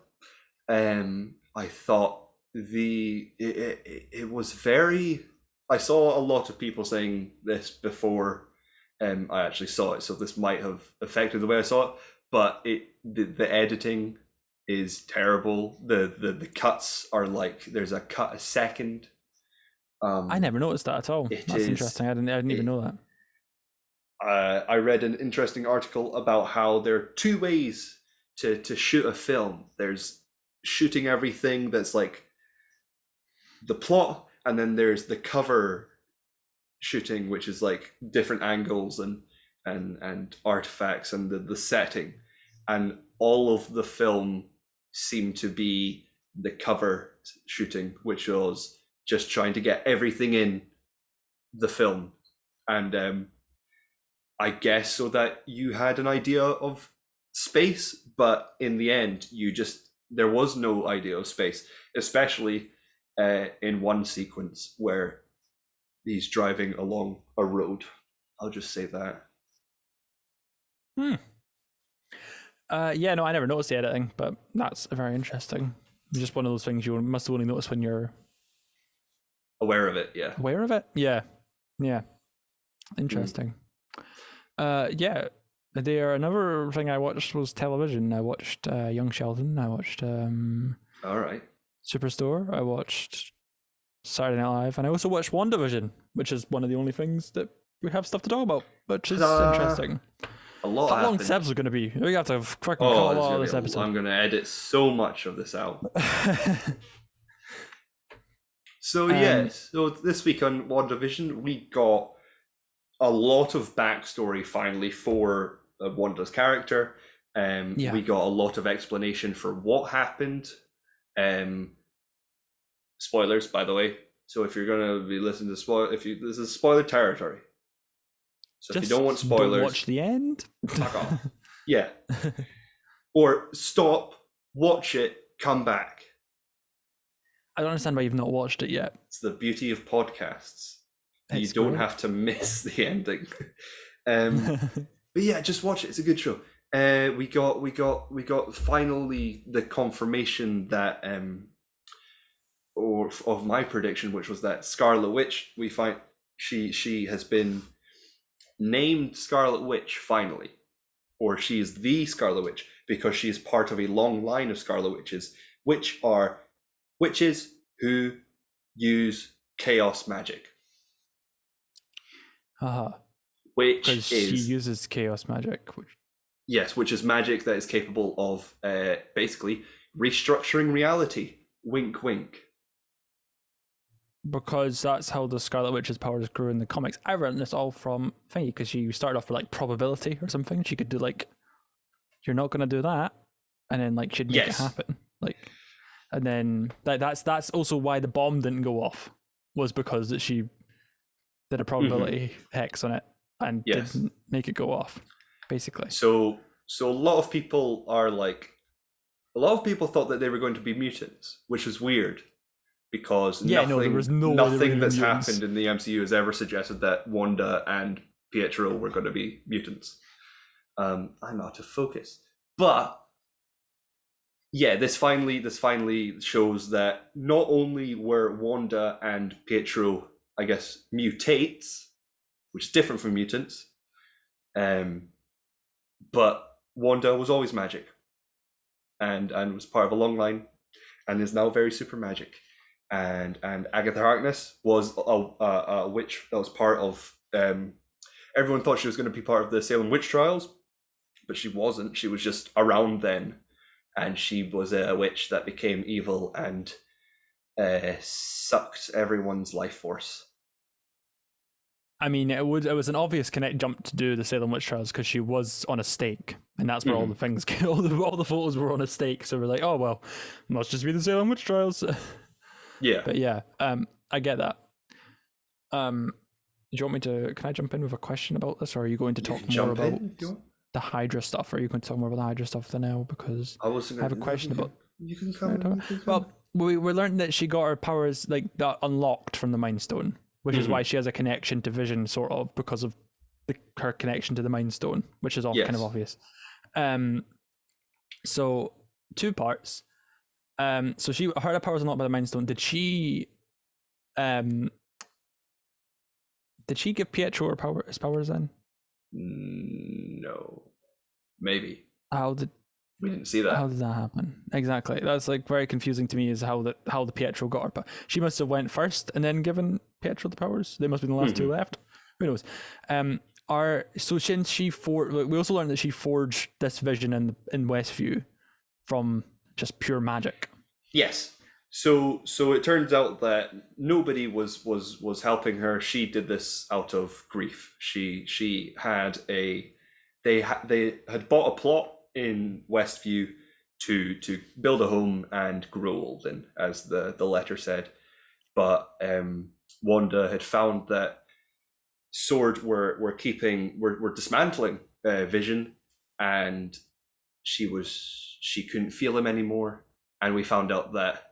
I thought it was very. I saw a lot of people saying this before I actually saw it, so this might have affected the way I saw it. But the editing is terrible. The cuts are like there's a cut a second. I never noticed that at all. That's interesting. I didn't even know that. I read an interesting article about how there are two ways to shoot a film. There's shooting everything that's like the plot, and then there's the cover shooting, which is like different angles and artifacts and the setting. And all of the film seemed to be the cover shooting, which was just trying to get everything in the film. And I guess so that you had an idea of space, but in the end, there was no idea of space, especially in one sequence where he's driving along a road. I'll just say that. Yeah, no, I never noticed the editing, but that's very interesting. Just one of those things you must have only noticed when you're aware of it. Yeah. Aware of it? Yeah. Interesting. Yeah. Another thing I watched was television. I watched Young Sheldon. I watched all right, Superstore. I watched Saturday Night Live, and I also watched WandaVision, which is one of the only things that we have stuff to talk about, which is interesting. A lot. How long this episode going to be? We have to cut a lot of this episode. I'm going to edit so much of this out. So so this week on WandaVision, we got a lot of backstory finally for Wanda's character. We got a lot of explanation for what happened. Spoilers, by the way. So if you're going to be listening to this is spoiler territory. So if you don't want spoilers, don't watch the end. Fuck off. Yeah. Or stop, watch it, come back. I don't understand why you've not watched it yet. It's the beauty of podcasts. You don't have to miss the ending. But yeah, just watch it. It's a good show. We got finally the confirmation that of my prediction, which was that Scarlet Witch. We find she has been named Scarlet Witch finally, or she is the Scarlet Witch because she is part of a long line of Scarlet Witches, which are witches who use chaos magic, which Because she is uses chaos magic, which is magic that is capable of basically restructuring reality. Wink, wink. because that's how the Scarlet Witch's powers grew in the comics. I read this all from thingy because she started off with like probability or something. She could do like, you're not gonna do that, and then like she'd make it happen. Like, and then that's also why the bomb didn't go off, was because that she did a probability hex on it and didn't make it go off, basically. So a lot of people thought that they were going to be mutants, which is weird because nothing that's happened in the MCU has ever suggested that Wanda and Pietro were going to be mutants. I'm out of focus, but yeah, this finally shows that not only were Wanda and Pietro, I guess, mutates, which is different from mutants, but Wanda was always magic, and was part of a long line, and is now very super magic. And Agatha Harkness was a witch that was part of. Everyone thought she was going to be part of the Salem witch trials, but she wasn't. She was just around then, and she was a witch that became evil and sucked everyone's life force. I mean, it was an obvious connect jump to do the Salem witch trials because she was on a stake, and that's where all the things, all the photos were on a stake. So we're like, oh well, must just be the Salem witch trials. Yeah, but yeah, I get that. Do you want me to? Can I jump in with a question about this, or are you going to talk more about the Hydra stuff? Or are you going to talk more about the Hydra stuff now? Because I have a question about. You can come. Well, we learned that she got her powers like that unlocked from the Mind Stone, which is why she has a connection to Vision, sort of, because of her connection to the Mind Stone, which is all kind of obvious. So 2 parts. So her powers unlocked by the Mind Stone. Did she give Pietro his powers then? No, maybe. We didn't see that. How did that happen? Exactly. That's like very confusing to me, is how the Pietro got her. But she must have went first and then given Pietro the powers. They must be the last 2 left. Who knows? So since we also learned that she forged this Vision in Westview from just pure magic. Yes. So it turns out that nobody was helping her. She did this out of grief. They had bought a plot in Westview to build a home and grow old in, as the letter said. But Wanda had found that Sword were dismantling Vision, and she couldn't feel him anymore. And we found out that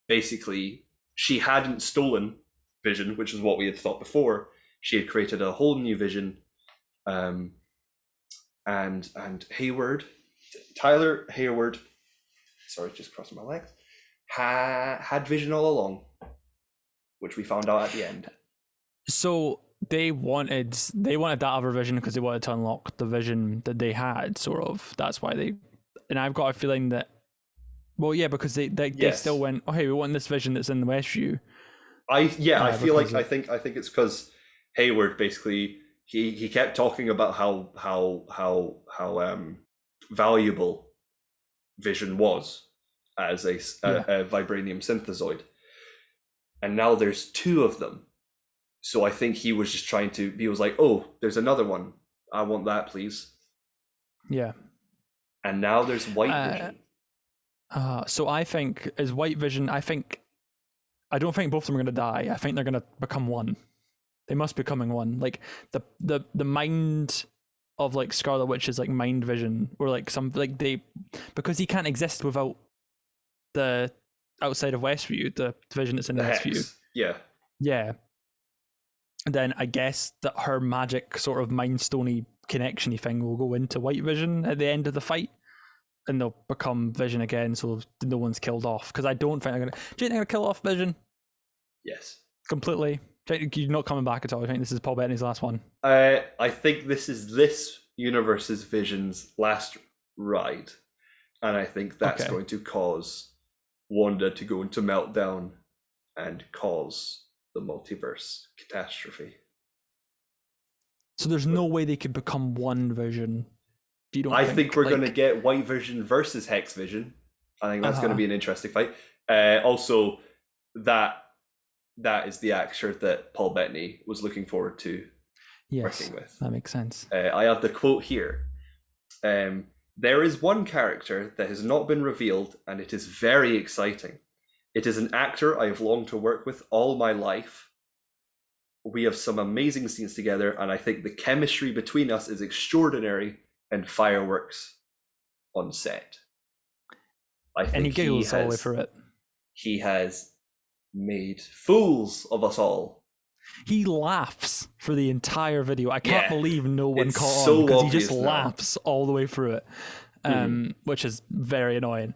basically she hadn't stolen Vision, which is what we had thought before. She had created a whole new Vision. And Tyler Hayward, sorry, just crossing my legs, had Vision all along, which we found out at the end. So they wanted that other Vision because they wanted to unlock the Vision that they had, sort of. That's why they. And I've got a feeling that. Well, yeah, because they still went, oh hey, we want this Vision that's in the Westview. I feel like I think it's because Hayward basically. He kept talking about how valuable Vision was as a vibranium synthezoid, and now there's 2 of them. So I think he was just trying to. He was like, "Oh, there's another one. I want that, please." Yeah. And now there's White Vision. So I think as White Vision, I don't think both of them are going to die. I think they're going to become one. They must be becoming one. Like the mind of like Scarlet Witch is like mind Vision, or like some like because he can't exist without the outside of Westview, the Vision that's in Westview. Yeah. Yeah. And then I guess that her magic sort of mind stony connection-y thing will go into White Vision at the end of the fight, and they'll become Vision again, so no one's killed off. Because I don't think they're gonna. Do you think they're gonna kill off Vision? Yes. Completely. You're not coming back at all. I think this is Paul Bettany's last one. I think this is this universe's Vision's last ride, and I think that's going to cause Wanda to go into meltdown and cause the multiverse catastrophe. So there's no way they could become one Vision. You don't I think we're going to get White Vision versus Hex Vision. I think that's going to be an interesting fight. Also, that is the actor that Paul Bettany was looking forward to working with. That makes sense. I have the quote here. There is one character that has not been revealed, and it is very exciting. It is an actor I have longed to work with all my life. We have some amazing scenes together, and I think the chemistry between us is extraordinary, and fireworks on set. And he giggles all the way for it. He has made fools of us all. He laughs for the entire video. I can't believe no one caught on, because he just laughs all the way through it, which is very annoying.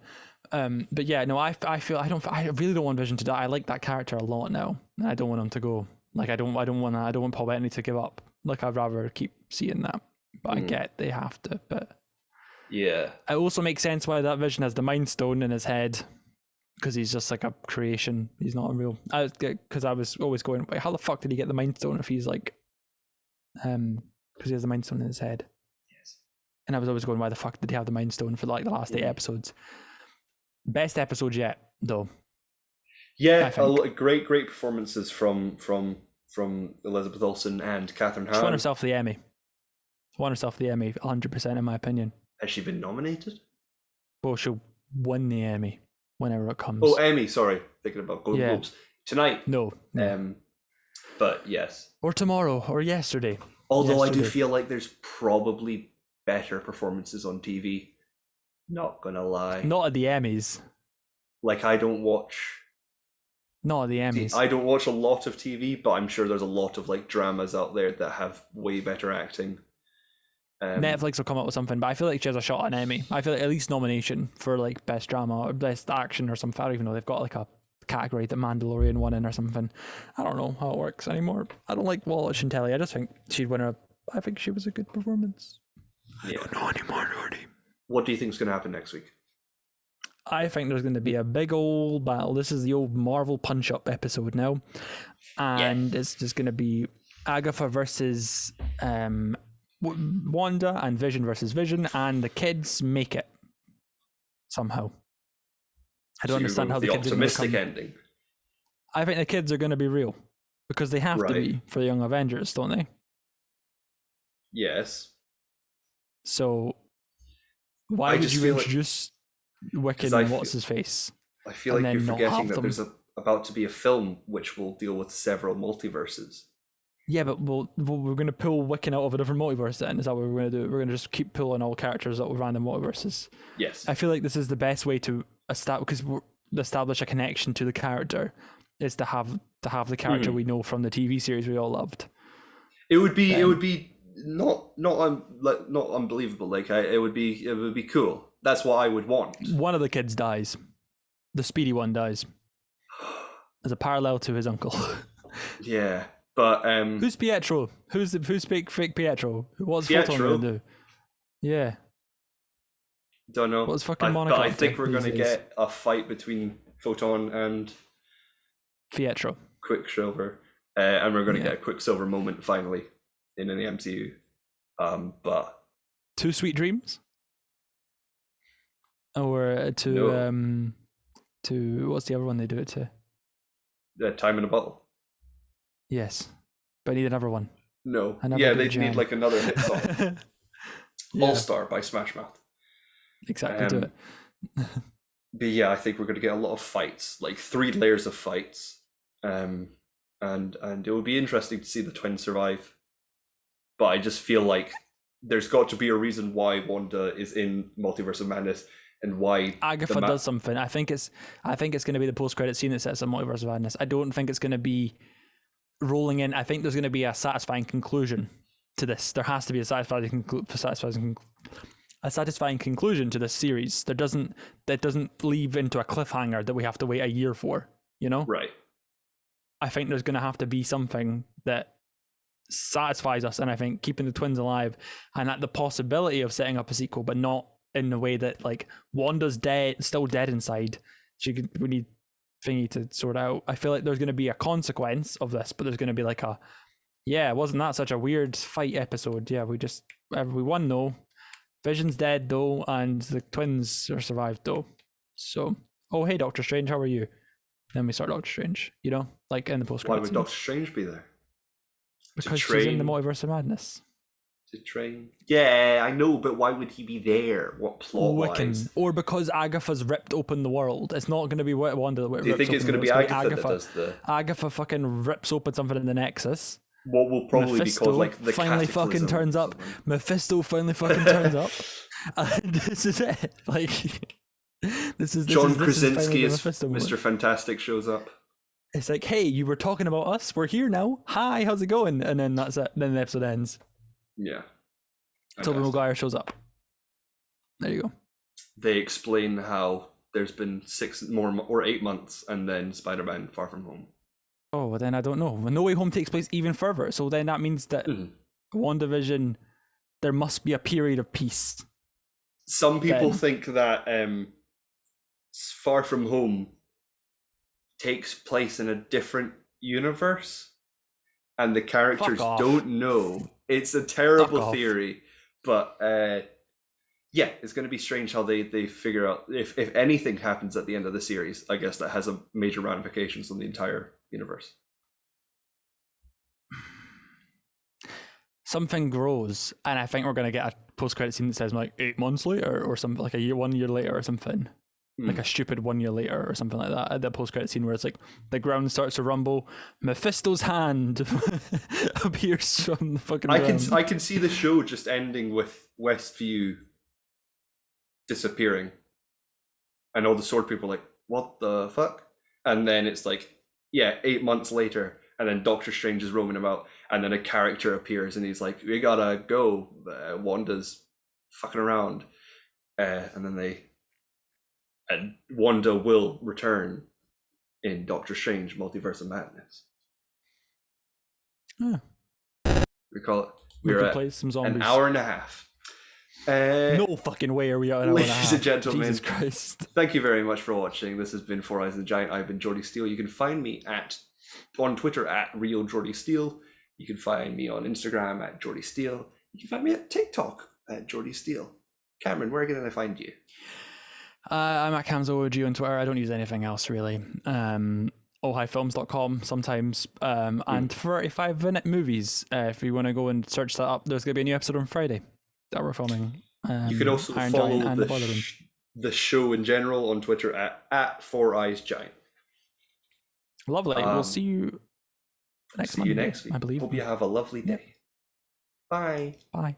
But yeah, no, I really don't want Vision to die. I like that character a lot now, and I don't want him to go. Like I don't want Paul Bettany to give up. Like I'd rather keep seeing that. But I get they have to. But yeah, it also makes sense why that Vision has the Mind Stone in his head, because he's just like a creation. He's not a real. Because I was always going, wait, how the fuck did he get the Mind Stone if he's like, because he has the Mind Stone in his head. Yes. And I was always going, why the fuck did he have the Mind Stone for like the last 8 episodes? Best episode yet, though. Yeah, great performances from Elizabeth Olsen and Catherine Hahn. She won herself the Emmy. 100% in my opinion. Has she been nominated? Well, she'll win the Emmy whenever it comes. Oh, Emmy, sorry. Thinking about Golden Globes. Tonight. No. But yes. Or tomorrow, or yesterday. Although I do feel like there's probably better performances on TV. Not gonna lie. Not at the Emmys. Like, I don't watch... Not at the Emmys. I don't watch a lot of TV, but I'm sure there's a lot of like dramas out there that have way better acting. Netflix will come up with something, but I feel like she has a shot at an Emmy. I feel like at least nomination for like best drama or best action or something. I don't even know. They've got like a category that Mandalorian won in or something. I don't know how it works anymore. I don't like watching telly. I just think she'd win I think she was a good performance. I don't know anymore, Jordi. What do you think is going to happen next week? I think there's going to be a big old battle. This is the old Marvel punch-up episode now. And it's just going to be Agatha versus Wanda and Vision versus Vision, and the kids make it somehow. I don't understand how the kids are going to come. Ending. I think the kids are going to be real, because they have to be for the Young Avengers, don't they? Yes. So why would you introduce Wiccan and what's his face? I feel like you're forgetting that there's about to be a film which will deal with several multiverses. Yeah, but we're going to pull Wiccan out of a different multiverse then? Is that what we're going to do? We're going to just keep pulling all characters out of random multiverses? Yes. I feel like this is the best way to establish a connection to the character, is to have the character we know from the TV series we all loved. It would be not unbelievable. Like it would be cool. That's what I would want. One of the kids dies. The speedy one dies. As a parallel to his uncle. Yeah. But who's Pietro? Who's fake Pietro? What's Photon going to do? Yeah. Don't know. What's fucking Monica? But I think we're going to get a fight between Photon and Pietro. Quicksilver, and we're going to get a Quicksilver moment finally in the MCU. But Two Sweet Dreams, or to what's the other one they do it to? Time in a Bottle. Yes, but I need another one. No. Yeah, they need like another hit song. All Star by Smash Mouth. Exactly, do it. But yeah, I think we're going to get a lot of fights, like 3 layers of fights, and it would be interesting to see the twins survive. But I just feel like there's got to be a reason why Wanda is in Multiverse of Madness and why Agatha does something. I think it's going to be the post-credit scene that sets up Multiverse of Madness. I don't think it's going to be rolling in. I think there's going to be a satisfying conclusion to this. There has to be a satisfying conclusion to this series. That doesn't leave into a cliffhanger that we have to wait a year for, you know? Right. I think there's going to have to be something that satisfies us, and I think keeping the twins alive and at the possibility of setting up a sequel, but not in the way that like Wanda's still dead inside. We need thingy to sort out. I feel like there's going to be a consequence of this, but there's going to be like wasn't that such a weird fight episode? Yeah, we won though. Vision's dead though, and the twins are survived though. So, oh hey Doctor Strange, how are you? Then we start Doctor Strange, like in the post. Why would Doctor Strange be there? Because she's in the multiverse of madness. To train? Yeah, I know, but why would he be there? What plot-wise? Or because Agatha's ripped open the world. It's not going to be Wanda that rips. Do you think it's going to be Agatha that does the... Agatha fucking rips open something in the Nexus. What will probably Mephisto be called like the finally fucking turns up. Mephisto finally fucking turns up. And this is it. Like, John Krasinski as Mr. Fantastic shows up. It's like, hey, you were talking about us. We're here now. Hi, how's it going? And then that's it. Then the episode ends. Yeah. Tobey Maguire shows up. There you go. They explain how there's been 6 more or 8 months, and then Spider-Man: Far From Home. Oh, well, then I don't know. No Way Home takes place even further. So then that means that WandaVision, there must be a period of peace. Some people think that Far From Home takes place in a different universe, and the characters don't know. It's a terrible theory, but yeah, it's going to be strange how they figure out if anything happens at the end of the series. I guess that has a major ramifications on the entire universe. Something grows, and I think we're going to get a post-credit scene that says like 8 months later or something, like 1 year later or something. Like a stupid 1 year later or something like that. At the post-credit scene where it's like the ground starts to rumble, Mephisto's hand appears from the fucking ground. I can see the show just ending with Westview disappearing, and all the sword people are like, what the fuck? And then it's like, 8 months later, and then Doctor Strange is roaming about, and then a character appears and he's like, we gotta go, Wanda's fucking around, and then Wanda will return in Doctor Strange: Multiverse of Madness. We call it. We're at play some zombies. An hour and a half. No fucking way are we at an hour and a half. Ladies and gentlemen, Jesus Christ. Thank you very much for watching. This has been Four Eyes and the Giant. I've been Jordi Steele. You can find me on Twitter at Real Jordi Steele. You can find me on Instagram at Jordi Steele. You can find me at TikTok at Jordi Steele. Cameron, where can I find you? I'm at CamsOG on Twitter. I don't use anything else really. ohighfilms.com sometimes. And 35-minute movies. If you want to go and search that up, there's going to be a new episode on Friday that we're filming. You can also follow the show in general on Twitter at Four Eyes Giant. Lovely. We'll see you next Monday, next week. I believe. Hope you have a lovely day. Bye. Bye.